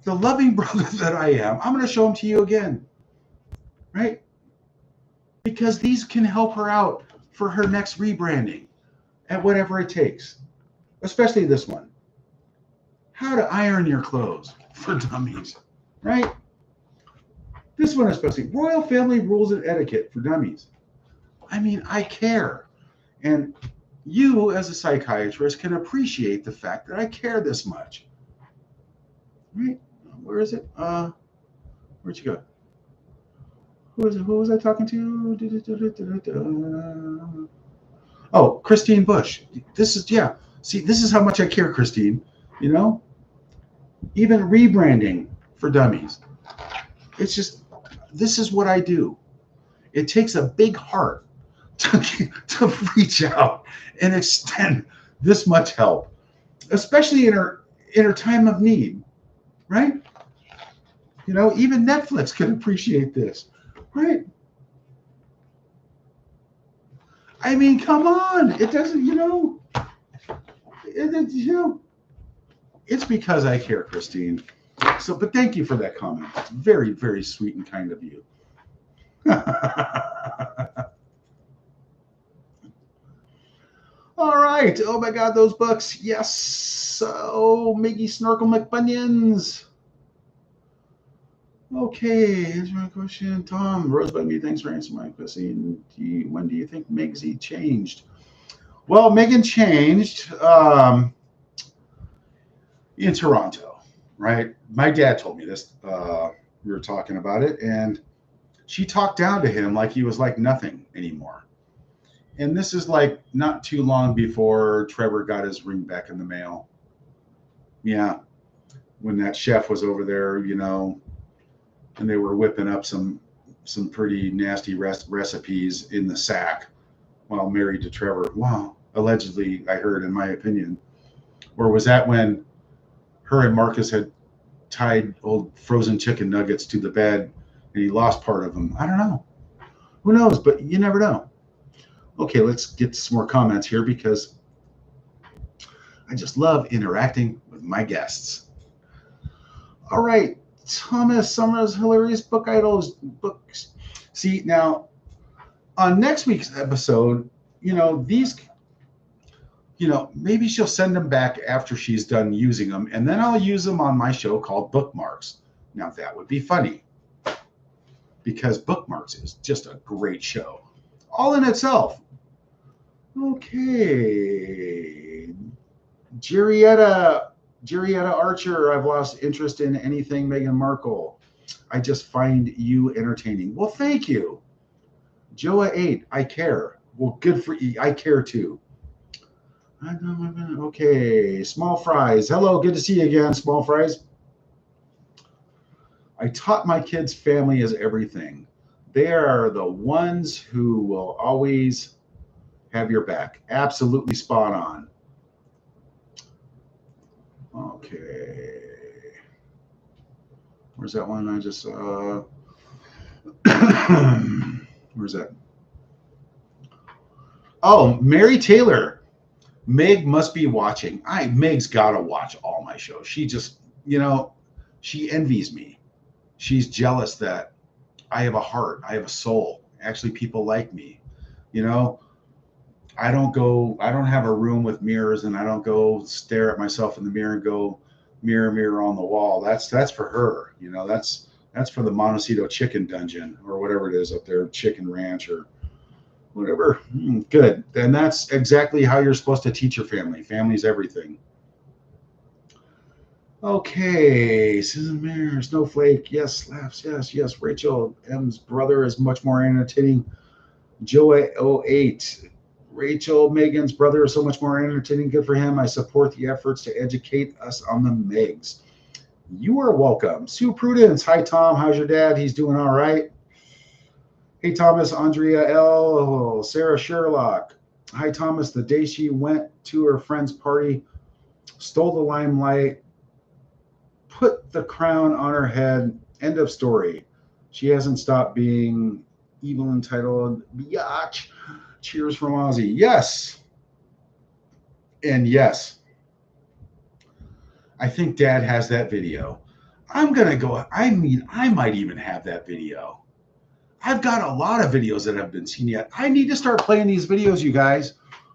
S1: the loving brother that I am, I'm going to show them to you again, right? Because these can help her out for her next rebranding at whatever it takes, especially this one. How to iron your clothes for dummies, right? This one especially, royal family rules and etiquette for dummies. I mean, I care. And you as a psychiatrist can appreciate the fact that I care this much. Right? Where is it? Where'd you go? Who was I talking to? Oh, Christine Bush. This is how much I care, Christine. Even rebranding for dummies. It's just, this is what I do. It takes a big heart to reach out and extend this much help, especially in her time of need, right? You know, even Netflix could appreciate this, right? I mean, come on. It doesn't, it's because I care, Christine. So, but thank you for that comment. It's very, very sweet and kind of you. All right. Oh my God, those books. Yes. Oh, Miggy Snorkel McBunions. Okay, here's my question. Tom, Rosebud, me, thanks for answering my question. When do you think Megsy changed? Well, Meghan changed in Toronto, right? My dad told me this. We were talking about it, and she talked down to him like he was like nothing anymore. And this is like not too long before Trevor got his ring back in the mail. Yeah, when that chef was over there, and they were whipping up some pretty nasty recipes in the sack while married to Trevor. Wow, allegedly, I heard, in my opinion. Or was that when her and Marcus had tied old frozen chicken nuggets to the bed and he lost part of them? I don't know. Who knows? But you never know. Okay, let's get some more comments here because I just love interacting with my guests. All right. Thomas Summers, Hillary's book idols books. See, now on next week's episode, these, maybe she'll send them back after she's done using them, and then I'll use them on my show called Bookmarks. Now that would be funny because Bookmarks is just a great show all in itself. Okay. Jerrietta Archer, I've lost interest in anything Meghan Markle. I just find you entertaining. Well, thank you. Joa 8, I care. Well, good for you. I care too. Okay, Small Fries. Hello, good to see you again, Small Fries. I taught my kids family is everything. They are the ones who will always have your back. Absolutely spot on. Okay. Where's that one? I just where's that? Oh, Mary Taylor. Meg must be watching. Meg's gotta watch all my shows. She just, she envies me. She's jealous that I have a heart. I have a soul. Actually, people like me. I don't have a room with mirrors, and I don't go stare at myself in the mirror and go, mirror, mirror on the wall. That's for her. That's for the Montecito chicken dungeon or whatever it is up there, chicken ranch or whatever. Good. And that's exactly how you're supposed to teach your family. Family's everything. Okay. Susan Mayer, Snowflake. Yes, laughs. Yes. Rachel M's brother is much more entertaining. Joa 08. Rachel, Meghan's brother, is so much more entertaining. Good for him. I support the efforts to educate us on the Megs. You are welcome. Sue Prudence. Hi, Tom. How's your dad? He's doing all right. Hey, Thomas. Andrea L. Sarah Sherlock. Hi, Thomas. The day she went to her friend's party, stole the limelight, put the crown on her head. End of story. She hasn't stopped being evil, entitled biatch. Cheers from Ozzy. Yes. And yes. I think Dad has that video. I'm going to go. I might even have that video. I've got a lot of videos that haven't been seen yet. I need to start playing these videos, you guys.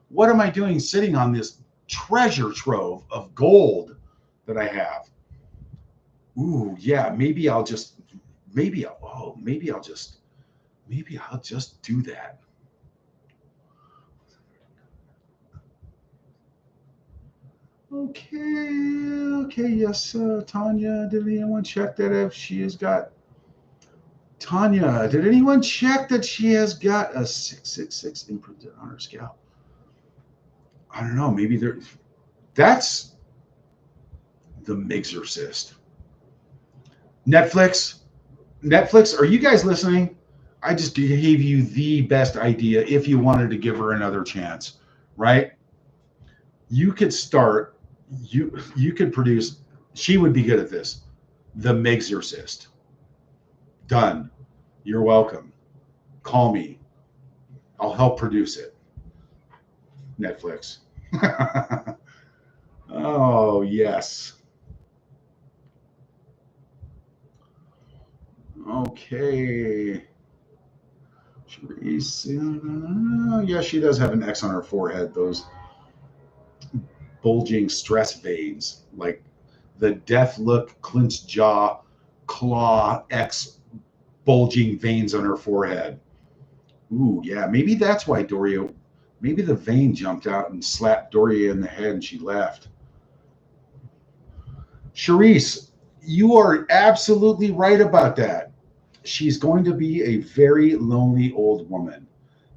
S1: What am I doing sitting on this treasure trove of gold that I have? Ooh, yeah, maybe I'll just do that. Okay, yes, Tanya, did anyone check that if she has got, Tanya, did anyone check that she has got a 666 imprinted on her scalp? I don't know, maybe that's the Mixorcist. Netflix, are you guys listening? I just gave you the best idea if you wanted to give her another chance, right? You could start You could produce. She would be good at this. The Megxorcist. Done. You're welcome. Call me. I'll help produce it. Netflix. Oh, yes. Okay. Yeah, she does have an X on her forehead. Those bulging stress veins, like the death look, clenched jaw, claw X bulging veins on her forehead. Ooh, yeah, maybe that's why Doria, maybe the vein jumped out and slapped Doria in the head and she left. Charisse, you are absolutely right about that. She's going to be a very lonely old woman.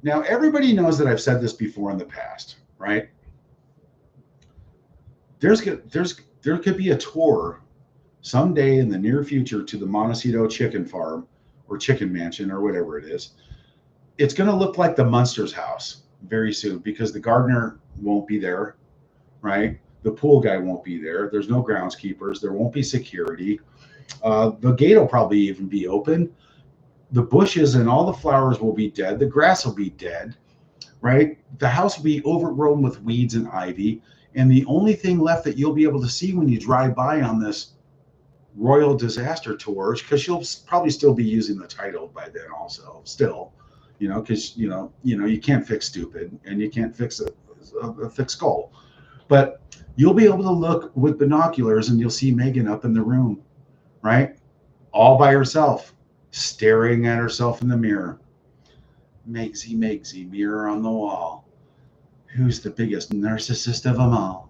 S1: Now, everybody knows that I've said this before in the past, right? There could be a tour someday in the near future to the Montecito chicken farm or chicken mansion or whatever it is. It's going to look like the Munsters house very soon because the gardener won't be there, right? The pool guy won't be there. There's no groundskeepers. There won't be security. The gate will probably even be open. The bushes and all the flowers will be dead. The grass will be dead, right? The house will be overgrown with weeds and ivy. And the only thing left that you'll be able to see when you drive by on this royal disaster tour, because she'll probably still be using the title by then also, still, because, you can't fix stupid and you can't fix a thick skull. But you'll be able to look with binoculars and you'll see Meghan up in the room, right? All by herself, staring at herself in the mirror. Megsy, mirror on the wall. Who's the biggest narcissist of them all?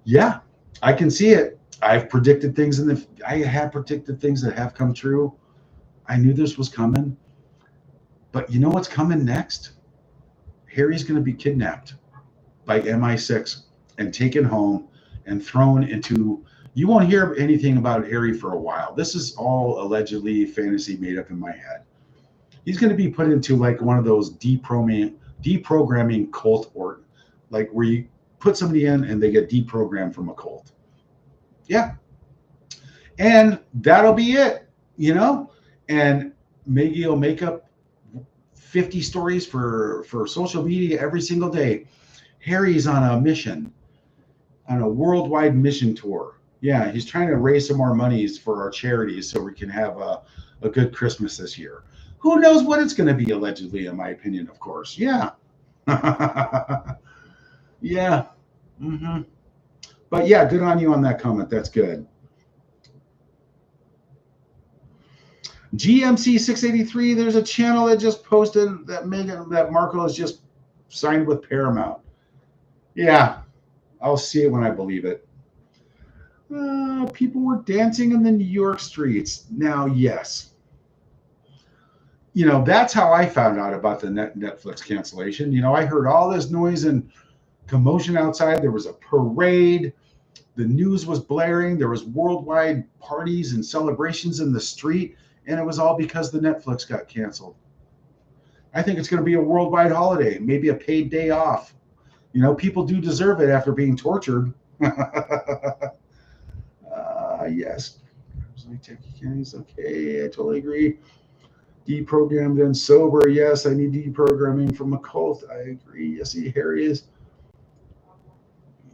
S1: Yeah, I can see it. I've predicted things I have predicted things that have come true. I knew this was coming. But you know what's coming next? Harry's going to be kidnapped by MI6 and taken home and thrown into. You won't hear anything about Harry for a while. This is all allegedly fantasy made up in my head. He's going to be put into like one of those deprogramming cult, or like where you put somebody in and they get deprogrammed from a cult. Yeah. And that'll be it, and Maggie will make up 50 stories for social media every single day. Harry's on a mission, on a worldwide mission tour. Yeah, he's trying to raise some more monies for our charities so we can have a good Christmas this year. Who knows what it's going to be, allegedly, in my opinion, of course. Yeah. Yeah. Mm-hmm. But yeah, good on you on that comment. That's good. GMC 683, there's a channel that just posted that Markle has just signed with Paramount. Yeah, I'll see it when I believe it. People were dancing in the New York streets. Now, yes. That's how I found out about the Netflix cancellation. I heard all this noise and commotion outside. There was a parade. The news was blaring. There was worldwide parties and celebrations in the street. And it was all because the Netflix got canceled. I think it's going to be a worldwide holiday, maybe a paid day off. People do deserve it after being tortured. Yes. Okay, I totally agree. Deprogrammed and sober. Yes, I need deprogramming from a cult. I agree. Yes, Harry is.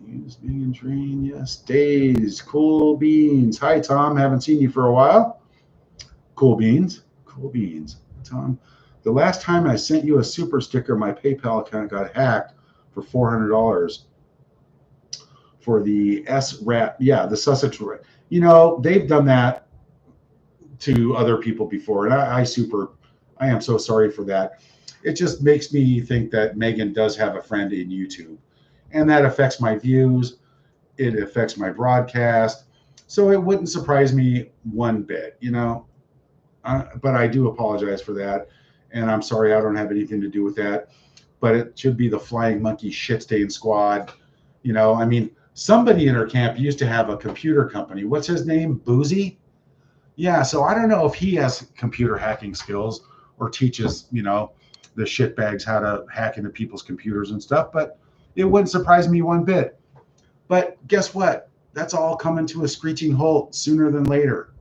S1: He's being trained. Yes, days. Cool beans. Hi, Tom. Haven't seen you for a while. Cool beans. Tom, the last time I sent you a super sticker, my PayPal account got hacked for $400 for the S-Rat. Yeah, the Sussex Rat. They've done that to other people before, and I am so sorry for that. It just makes me think that Meghan does have a friend in YouTube, and that affects my views. It affects my broadcast. So it wouldn't surprise me one bit, but I do apologize for that. And I'm sorry, I don't have anything to do with that, but it should be the Flying Monkey Shit Stain Squad. Somebody in her camp used to have a computer company. What's his name? Boozy? Yeah, so I don't know if he has computer hacking skills or teaches, the shitbags how to hack into people's computers and stuff, but it wouldn't surprise me one bit. But guess what? That's all coming to a screeching halt sooner than later.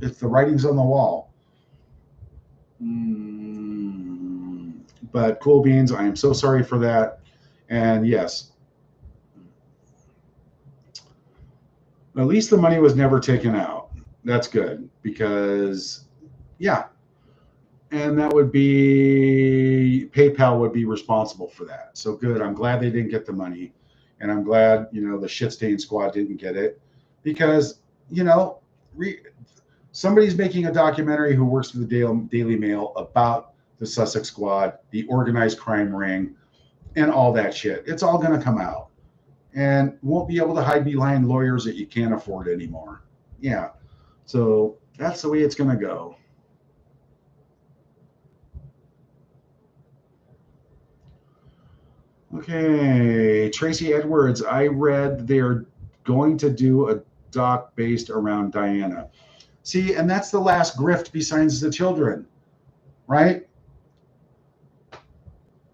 S1: It's the writing's on the wall. But cool beans, I am so sorry for that. And yes, at least the money was never taken out. That's good because, yeah. And that would be PayPal would be responsible for that. So good. I'm glad they didn't get the money. And I'm glad, the shit stain squad didn't get it because, somebody's making a documentary who works for the Daily Mail about the Sussex Squad, the organized crime ring, and all that shit. It's all going to come out and won't be able to hide behind lawyers that you can't afford anymore. Yeah. So that's the way it's going to go. Okay. Tracy Edwards, I read they're going to do a doc based around Diana. See, and that's the last grift besides the children, right?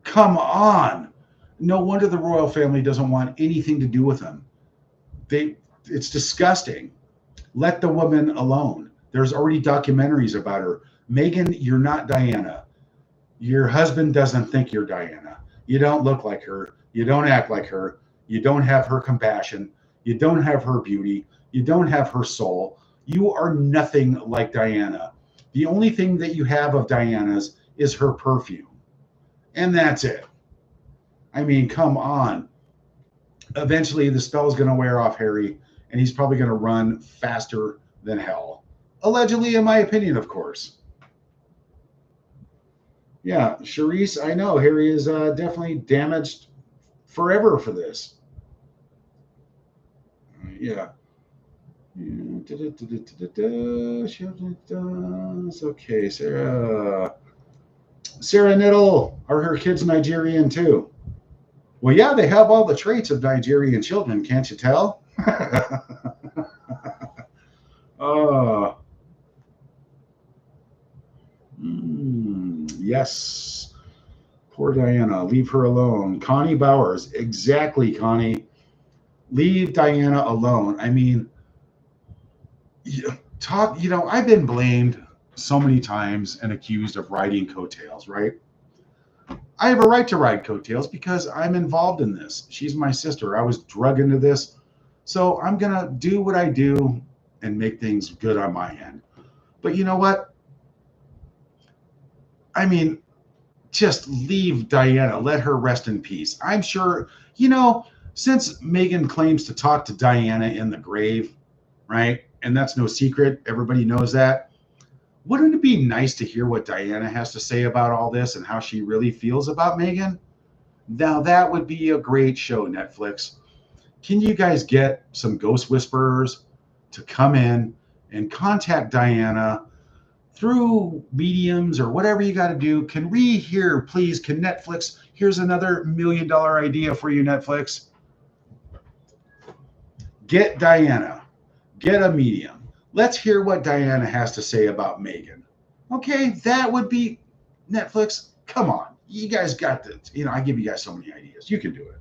S1: Come on. No wonder the royal family doesn't want anything to do with them. It's disgusting. Let the woman alone. There's already documentaries about her. Meghan, you're not Diana. Your husband doesn't think you're Diana. You don't look like her. You don't act like her. You don't have her compassion. You don't have her beauty. You don't have her soul. You are nothing like Diana. The only thing that you have of Diana's is her perfume. And that's it. I mean, come on. Eventually, the spell's going to wear off Harry, and he's probably going to run faster than hell. Allegedly, in my opinion, of course. Yeah, Charisse, I know. Harry is definitely damaged forever for this. Yeah. Okay, Sarah. Sarah Niddle, are her kids Nigerian too? Well, yeah, they have all the traits of Nigerian children, can't you tell? Yes. Poor Diana. Leave her alone. Connie Bowers. Exactly, Connie. Leave Diana alone. I mean, I've been blamed so many times and accused of riding coattails, right? I have a right to ride coattails because I'm involved in this. She's my sister. I was drug into this. So I'm going to do what I do and make things good on my end. But you know what? I mean, just leave Diana. Let her rest in peace. I'm sure, since Meghan claims to talk to Diana in the grave, right? And that's no secret. Everybody knows that. Wouldn't it be nice to hear what Diana has to say about all this and how she really feels about Meghan? Now, that would be a great show, Netflix. Can you guys get some ghost whisperers to come in and contact Diana through mediums or whatever you got to do? Can we hear, please, can Netflix, here's another $1 million idea for you, Netflix. Get Diana. Get a medium. Let's hear what Diana has to say about Meghan. Okay, that would be Netflix. Come on. You guys got this. I give you guys so many ideas. You can do it.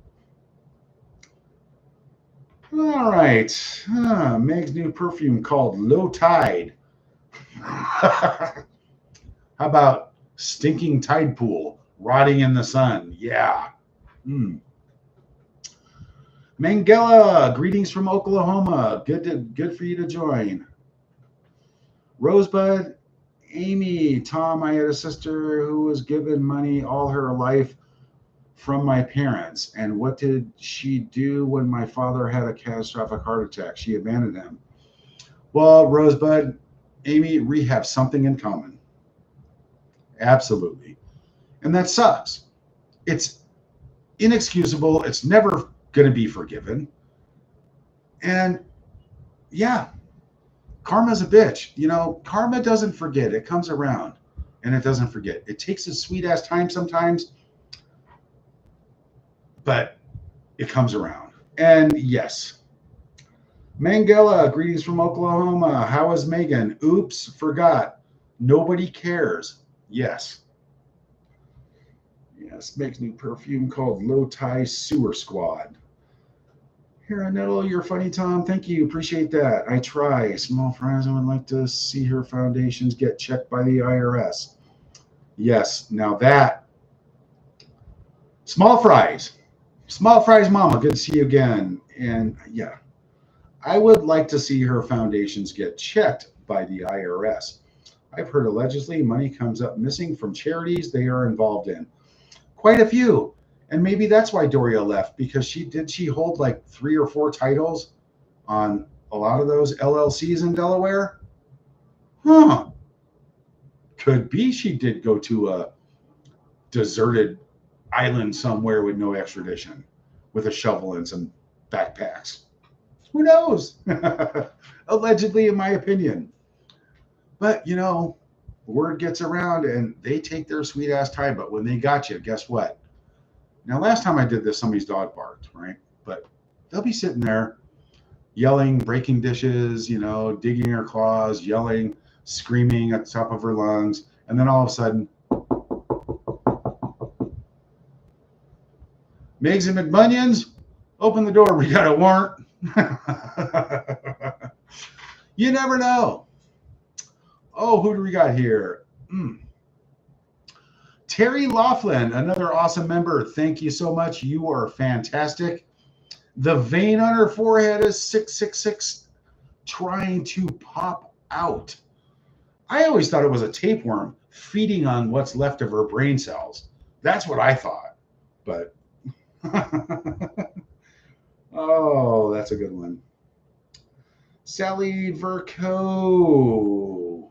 S1: All right. Meg's new perfume called Low Tide. How about Stinking Tide Pool, rotting in the sun? Yeah. Mangela, greetings from Oklahoma. Good for you to join. Rosebud, Amy, Tom, I had a sister who was given money all her life from my parents. And what did she do when my father had a catastrophic heart attack? She abandoned him. Well, Rosebud, Amy, we have something in common. Absolutely. And that sucks. It's inexcusable. It's never going to be forgiven. And yeah, karma's a bitch. Karma doesn't forget. It comes around and it doesn't forget. It takes a sweet ass time sometimes, but it comes around. And yes, Mangela, greetings from Oklahoma. How is Meghan? Oops, forgot. Nobody cares. Yes. Yes, makes new perfume called Low Tide Sewer Squad. Here, Nettle, you're funny, Tom. Thank you. Appreciate that. I try. Small fries. I would like to see her foundations get checked by the IRS. Yes. Now that small fries. Small fries, mama. Good to see you again. And yeah, I would like to see her foundations get checked by the IRS. I've heard allegedly money comes up missing from charities they are involved in. Quite a few. And maybe that's why Doria left, because she hold like 3 or 4 titles on a lot of those LLCs in Delaware? Huh. Could be she did go to a deserted island somewhere with no extradition with a shovel and some backpacks. Who knows? Allegedly, in my opinion. But, word gets around and they take their sweet ass time. But when they got you, guess what? Now, last time I did this, somebody's dog barked, right? But they'll be sitting there yelling, breaking dishes, digging her claws, yelling, screaming at the top of her lungs. And then all of a sudden, Megs and McBunions, open the door. We got a warrant. You never know. Oh, who do we got here? Terry Laughlin, another awesome member. Thank you so much. You are fantastic. The vein on her forehead is 666 trying to pop out. I always thought it was a tapeworm feeding on what's left of her brain cells. That's what I thought. But oh, that's a good one. Sally Verco.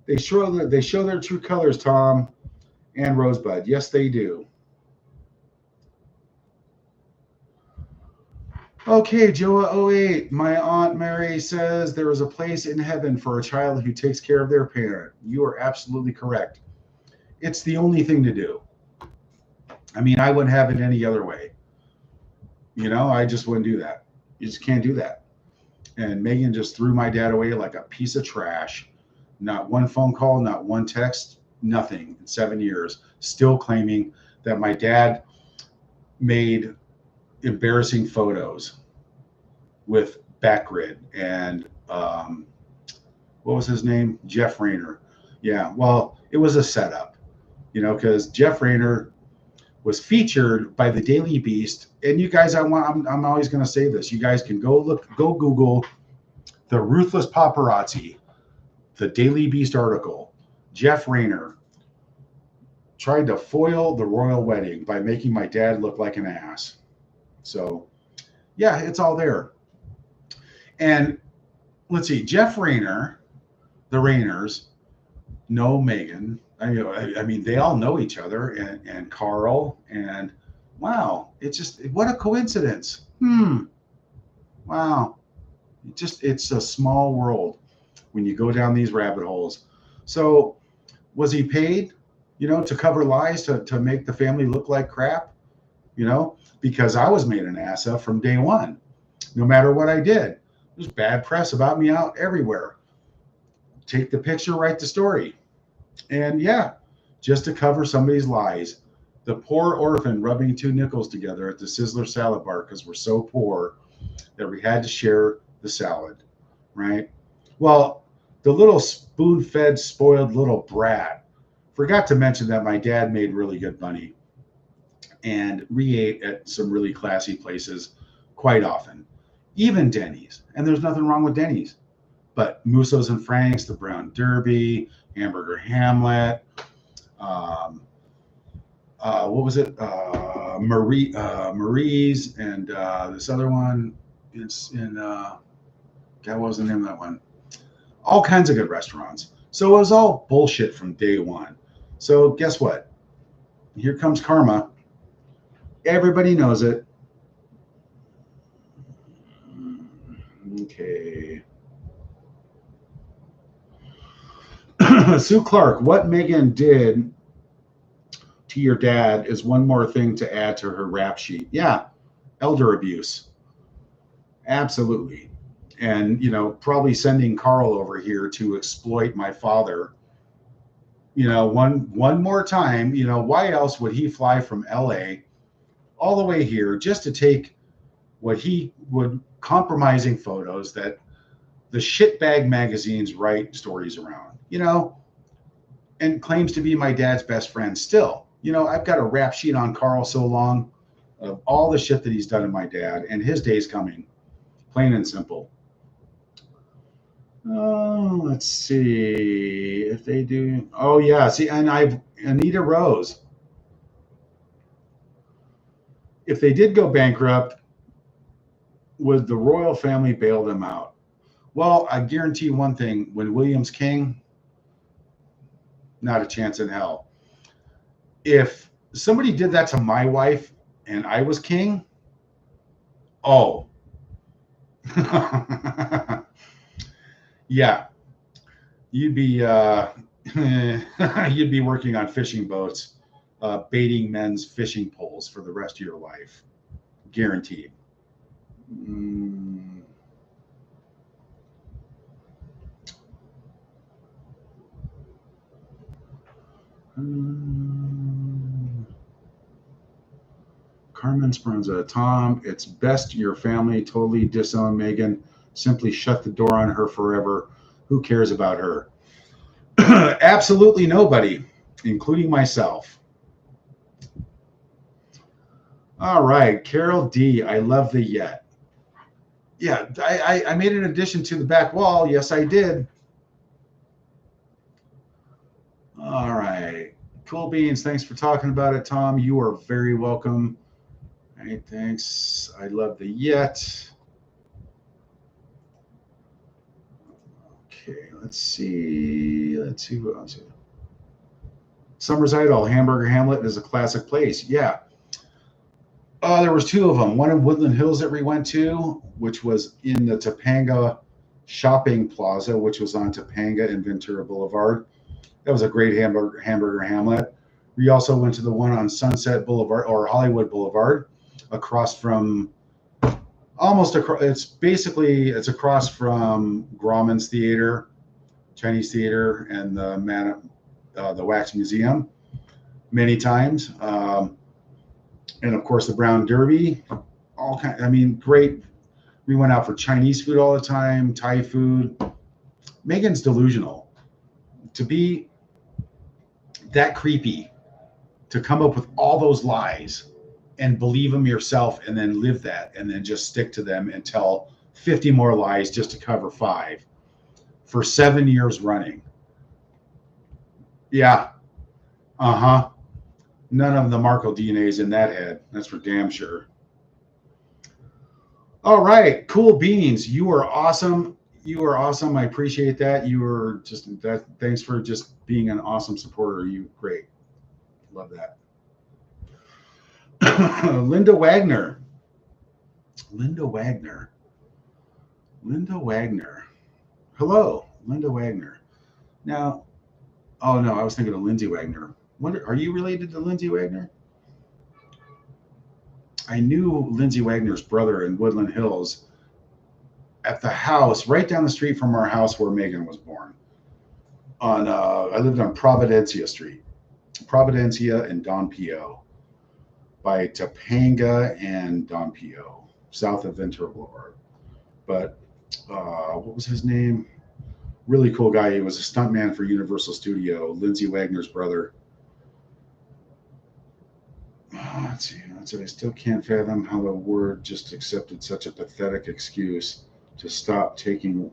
S1: They show their true colors, Tom and Rosebud. Yes, they do. Okay, Joa08. My Aunt Mary says there is a place in heaven for a child who takes care of their parent. You are absolutely correct. It's the only thing to do. I mean, I wouldn't have it any other way. I just wouldn't do that. You just can't do that. And Meghan just threw my dad away like a piece of trash. Not one phone call, not one text, nothing in 7 years. Still claiming that my dad made embarrassing photos with Backgrid and what was his name? Jeff Rayner. Yeah, well, it was a setup, because Jeff Rayner was featured by the Daily Beast. And you guys, I'm always going to say this. You guys can go Google the Ruthless Paparazzi, the Daily Beast article. Jeff Rayner tried to foil the royal wedding by making my dad look like an ass. So, yeah, it's all there. And let's see, Jeff Rayner, the Rayners, know Meghan. I mean, they all know each other, and Carl, and wow, it's just, what a coincidence. Wow. It's a small world when you go down these rabbit holes. So was he paid, to cover lies, to make the family look like crap? Because I was made an ass of from day one. No matter what I did, there's bad press about me out everywhere. Take the picture, write the story. And yeah, just to cover somebody's lies. The poor orphan rubbing 2 nickels together at the Sizzler salad bar because we're so poor that we had to share the salad, right? Well, the little spoon-fed, spoiled little brat forgot to mention that my dad made really good money and re-ate at some really classy places quite often, even Denny's. And there's nothing wrong with Denny's. But Musso's and Frank's, the Brown Derby, Hamburger Hamlet, what was it? Marie's, and this other one is in, God, what was the name of that one? All kinds of good restaurants. So it was all bullshit from day one. So guess what? Here comes karma. Everybody knows it. Okay. Sue Clark, what Meghan did to your dad is one more thing to add to her rap sheet. Yeah, elder abuse. Absolutely. And, probably sending Carl over here to exploit my father, one more time. Why else would he fly from LA all the way here just to take what he would compromising photos that the shitbag magazines write stories around, and claims to be my dad's best friend still. I've got a rap sheet on Carl so long of all the shit that he's done to my dad, and his day's coming, plain and simple. Oh, let's see if they do. Oh, yeah. See, and Anita Rose. If they did go bankrupt, would the royal family bail them out? Well, I guarantee you one thing: when William's king, not a chance in hell. If somebody did that to my wife and I was king, oh, yeah, you'd be you'd be working on fishing boats, baiting men's fishing poles for the rest of your life, guaranteed. Carmen Speranza, Tom, it's best your family totally disown Meghan. Simply shut the door on her forever. Who cares about her? Absolutely nobody, including myself. All right, Carol D, I love the yet. Yeah, I made an addition to the back wall. Yes, I did. All right. Cool beans. Thanks for talking about it, Tom. You are very welcome. All right, thanks. I love the yet. Okay, let's see. Let's see what else. Summer's Idol, Hamburger Hamlet is a classic place. Yeah. There was two of them. One in Woodland Hills that we went to, which was in the Topanga Shopping Plaza, which was on Topanga and Ventura Boulevard. That was a great hamburger hamlet. We also went to the one on Sunset Boulevard or Hollywood Boulevard, across from it's across from Grauman's Theater, Chinese Theater, and the Wax Museum many times. And of course the Brown Derby, great. We went out for Chinese food all the time, Thai food. Meghan's delusional. To be that creepy, to come up with all those lies and believe them yourself and then live that and then just stick to them and tell 50 more lies just to cover 5 for 7 years running. Yeah. Uh-huh. None of the Markle DNA is in that head. That's for damn sure. All right. Cool beans. You are awesome. You are awesome. I appreciate that. You are just that. Thanks for just being an awesome supporter. You great. Love that. Linda Wagner. Hello, Linda Wagner. Now, oh no, I was thinking of Lindsay Wagner. Are you related to Lindsay Wagner? I knew Lindsay Wagner's brother in Woodland Hills at the house right down the street from our house where Meghan was born. I lived on Providencia Street, Providencia and Don Pio, by Topanga and Don Pio, south of Ventura Boulevard. But what was his name? Really cool guy. He was a stuntman for Universal Studio, Lindsay Wagner's brother. Let's see. I still can't fathom how the word just accepted such a pathetic excuse to stop talking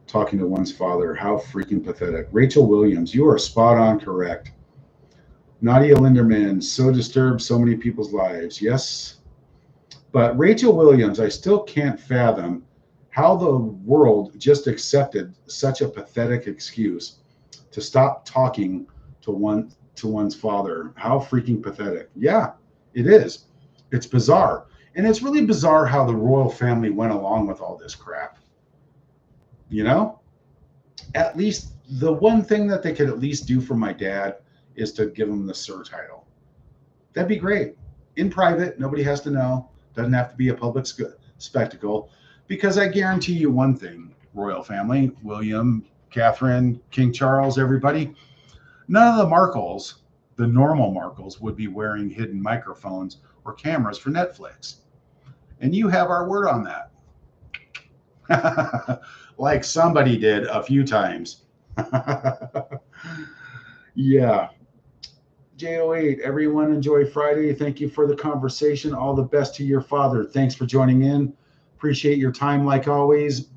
S1: to one's father. How freaking pathetic. Rachel Williams, you are spot on correct. Nadia Linderman, so disturbed so many people's lives. Yes. But Rachel Williams, I still can't fathom how the world just accepted such a pathetic excuse to stop talking to one's father. How freaking pathetic. Yeah, it is. It's bizarre. And it's really bizarre how the royal family went along with all this crap. At least the one thing that they could at least do for my dad is to give him the Sir title. That'd be great. In private, nobody has to know. Doesn't have to be a public spectacle. Because I guarantee you one thing, royal family, William, Catherine, King Charles, everybody, none of the Markles, the normal Markles, would be wearing hidden microphones or cameras for Netflix. And you have our word on that. Like somebody did a few times. Yeah. J08, everyone enjoy Friday. Thank you for the conversation. All the best to your father. Thanks for joining in. Appreciate your time like always.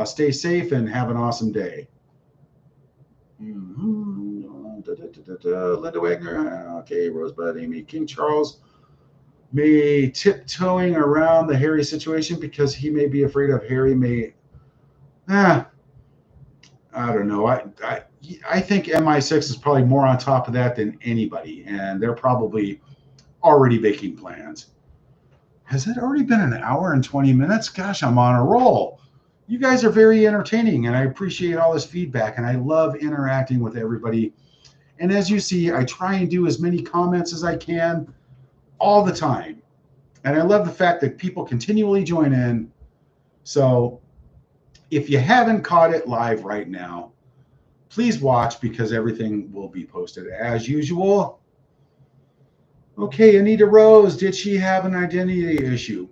S1: Stay safe and have an awesome day. Linda Wagner. Okay, Rosebud, Amy, King Charles may tiptoeing around the Harry situation because he may be afraid of Harry may. I don't know. I think MI6 is probably more on top of that than anybody, and they're probably already making plans. Has it already been an hour and 20 minutes? Gosh, I'm on a roll. You guys are very entertaining, and I appreciate all this feedback, and I love interacting with everybody. And as you see, I try and do as many comments as I can all the time. And I love the fact that people continually join in. So if you haven't caught it live right now, please watch because everything will be posted as usual. Okay, Anita Rose, did she have an identity issue?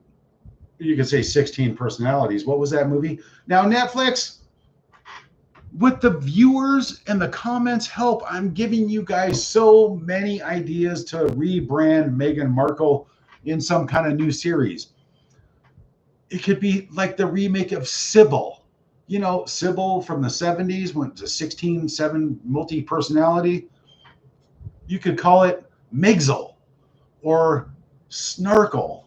S1: You could say 16 personalities. What was that movie? Now, Netflix, with the viewers and the comments help, I'm giving you guys so many ideas to rebrand Meghan Markle in some kind of new series. It could be like the remake of Sybil. You know, Sybil from the 70s went to 16/7 multi-personality. You could call it Megzel or Snarkle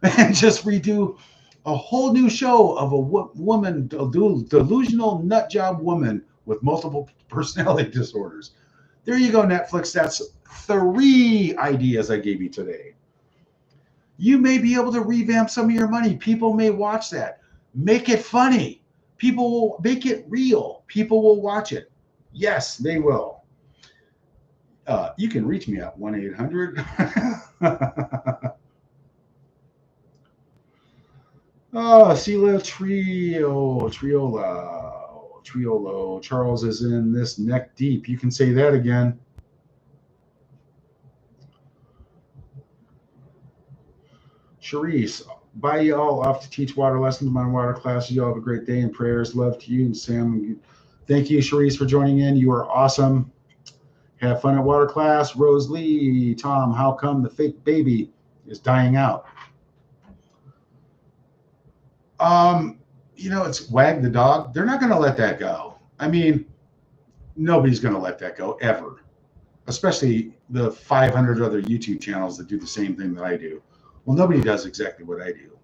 S1: and just redo a whole new show of a woman, delusional nut job woman with multiple personality disorders. There you go, Netflix. That's 3 ideas I gave you today. You may be able to revamp some of your money. People may watch that. Make it funny. People will make it real. People will watch it. Yes, they will. You can reach me at 1-800. Oh, Sela Triolo. Charles is in this neck deep. You can say that again. Charisse, bye y'all. Off to teach water lessons in my water classes. Y'all have a great day and prayers. Love to you and Sam. Thank you, Charisse, for joining in. You are awesome. Have fun at water class. Rose Lee, Tom, how come the fake baby is dying out? It's Wag the dog. They're not going to let that go. I mean, nobody's going to let that go ever, especially the 500 other YouTube channels that do the same thing that I do. Well, nobody does exactly what I do.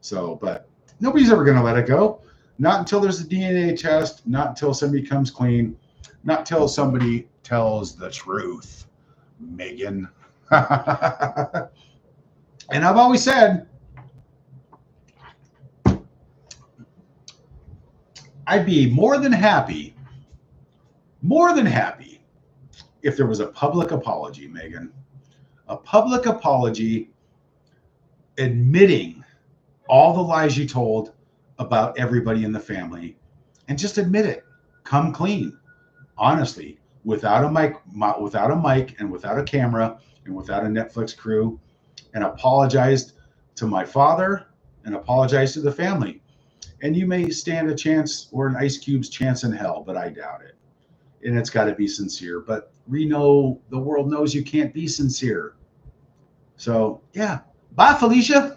S1: So, but nobody's ever going to let it go. Not until there's a DNA test, not until somebody comes clean, not until somebody tells the truth, Meghan. And I've always said, I'd be more than happy if there was a public apology, Meghan. A public apology admitting all the lies you told about everybody in the family and just admit it. Come clean, honestly, without a mic and without a camera and without a Netflix crew, and apologize to my father and apologize to the family. And you may stand a chance or an ice cube's chance in hell, but I doubt it. And it's got to be sincere. But the world knows you can't be sincere. So, yeah. Bye, Felicia.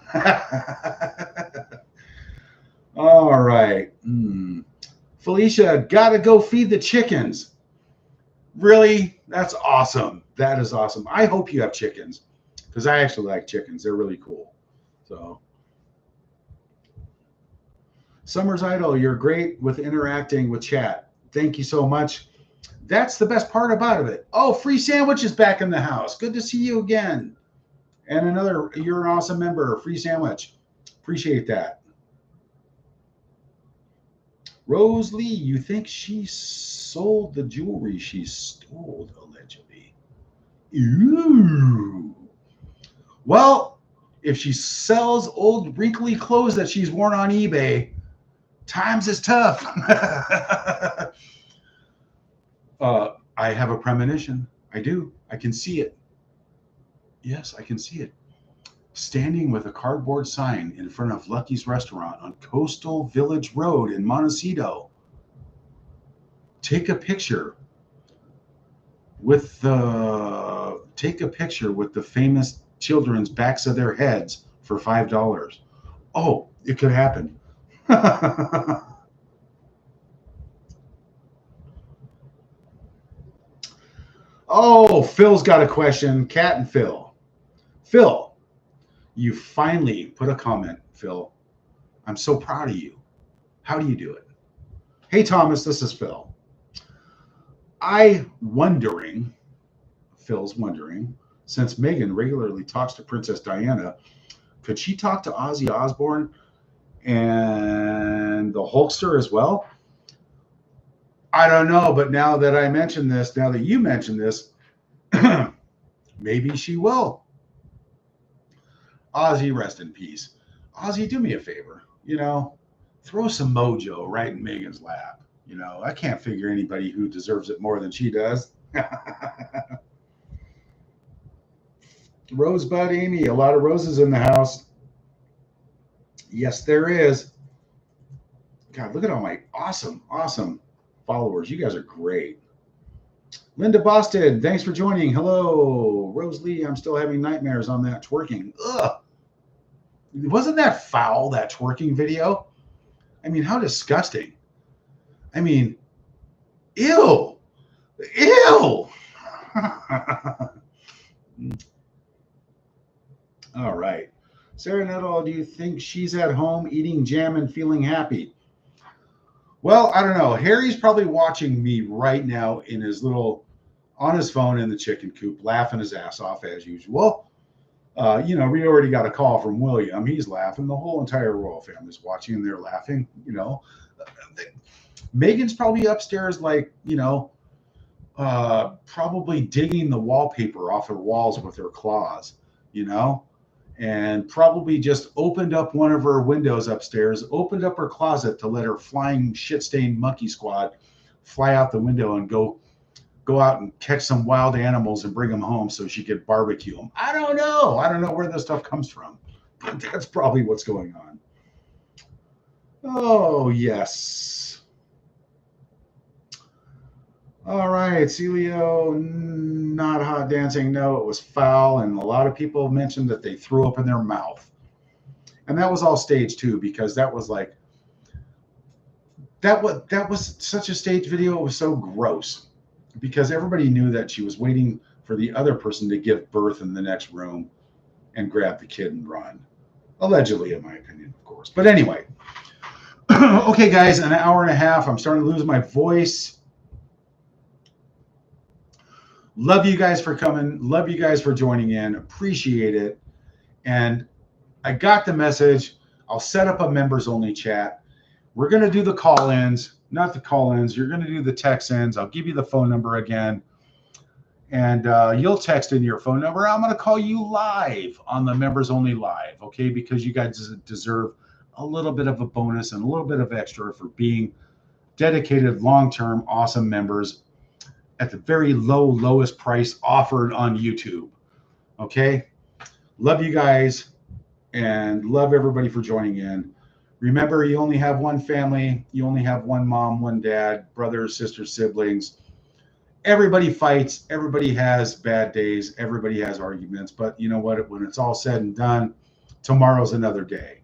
S1: All right. Felicia, got to go feed the chickens. Really? That's awesome. That is awesome. I hope you have chickens because I actually like chickens. They're really cool. So. Summer's Idol, you're great with interacting with chat. Thank you so much. That's the best part about it. Oh, Free Sandwich is back in the house. Good to see you again. And you're an awesome member, Free Sandwich. Appreciate that. Rose Lee, you think she sold the jewelry she stole, allegedly? Ooh. Well, if she sells old wrinkly clothes that she's worn on eBay, times is tough. I have a premonition. I do. I can see it. Yes, I can see it. standing with a cardboard sign in front of Lucky's Restaurant on Coastal Village Road in Montecito. Take a picture with the famous children's backs of their heads for $5. Oh, it could happen. Oh, Phil's got a question. Cat and Phil. Phil, you finally put a comment, Phil. I'm so proud of you. How do you do it? Hey, Thomas, this is Phil. Phil's wondering, since Meghan regularly talks to Princess Diana, could she talk to Ozzy Osbourne and the Hulkster as well? I don't know, but now that you mentioned this, maybe she will. Ozzy, rest in peace. Ozzy, do me a favor, throw some mojo right in Meghan's lap. I can't figure anybody who deserves it more than she does. Rosebud Amy, a lot of roses in the house. Yes, there is. God, look at all my awesome followers. You guys are great. Linda Boston, thanks for joining. Hello. Rose Lee, I'm still having nightmares on that twerking. Ugh. Wasn't that foul, that twerking video? I mean, how disgusting. I mean, ew. Ew. All right. Sarah Nuttall, do you think she's at home eating jam and feeling happy? Well, I don't know. Harry's probably watching me right now on his phone in the chicken coop, laughing his ass off as usual. We already got a call from William. He's laughing. The whole entire royal family's watching, and they're laughing. Meghan's probably upstairs, probably digging the wallpaper off her walls with her claws, and probably just opened up one of her windows upstairs, opened up her closet to let her flying shit-stained monkey squad fly out the window and go out and catch some wild animals and bring them home so she could barbecue them. I don't know where this stuff comes from, but that's probably what's going on. Oh, yes. All right, Celio, not hot dancing. No, it was foul, and a lot of people mentioned that they threw up in their mouth. And that was all staged too, because that was such a staged video. It was so gross because everybody knew that she was waiting for the other person to give birth in the next room and grab the kid and run. Allegedly, in my opinion, of course. But anyway, okay, guys, an hour and a half. I'm starting to lose my voice. Love you guys for coming. Love you guys for joining in. Appreciate it. And I got the message. I'll set up a members only chat. We're going to do the call-ins, not the call-ins. You're going to do the text-ins. I'll give you the phone number again. And you'll text in your phone number. I'm going to call you live on the members only live, okay? Because you guys deserve a little bit of a bonus and a little bit of extra for being dedicated, long-term, awesome members at the very lowest price offered on YouTube. Okay? Love you guys and love everybody for joining in. Remember, you only have one family. You only have one mom, one dad, brothers, sisters, siblings. Everybody fights. Everybody has bad days. Everybody has arguments. But you know what? When it's all said and done, tomorrow's another day.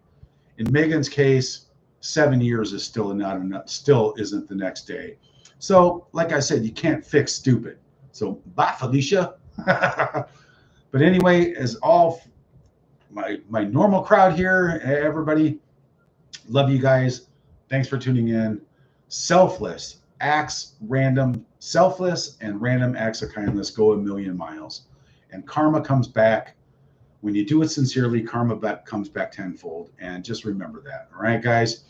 S1: In Meghan's case, 7 years is still isn't the next day. So, like I said, you can't fix stupid. So, bye, Felicia. But anyway, as all my normal crowd here, everybody, love you guys. Thanks for tuning in. Selfless and random acts of kindness go a million miles. And karma comes back. When you do it sincerely, karma comes back tenfold. And just remember that. All right, guys?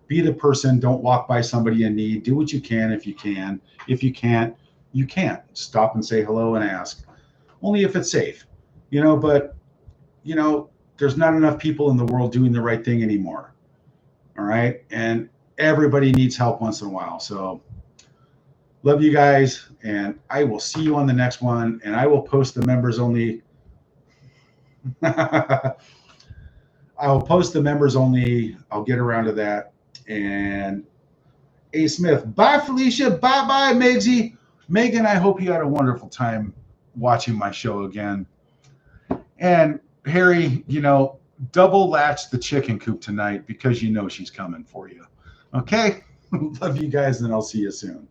S1: Be the person. Don't walk by somebody in need. Do what you can if you can. If you can't, you can't. Stop and say hello and ask. Only if it's safe. But, there's not enough people in the world doing the right thing anymore. All right? And everybody needs help once in a while. So, love you guys. And I will see you on the next one. And I will post the members only. I'll post the members only. I'll get around to that. And A. Smith, bye, Felicia. Bye, bye, Megsy. Megan, I hope you had a wonderful time watching my show again. And Harry, double latch the chicken coop tonight because she's coming for you. Okay? Love you guys, and I'll see you soon.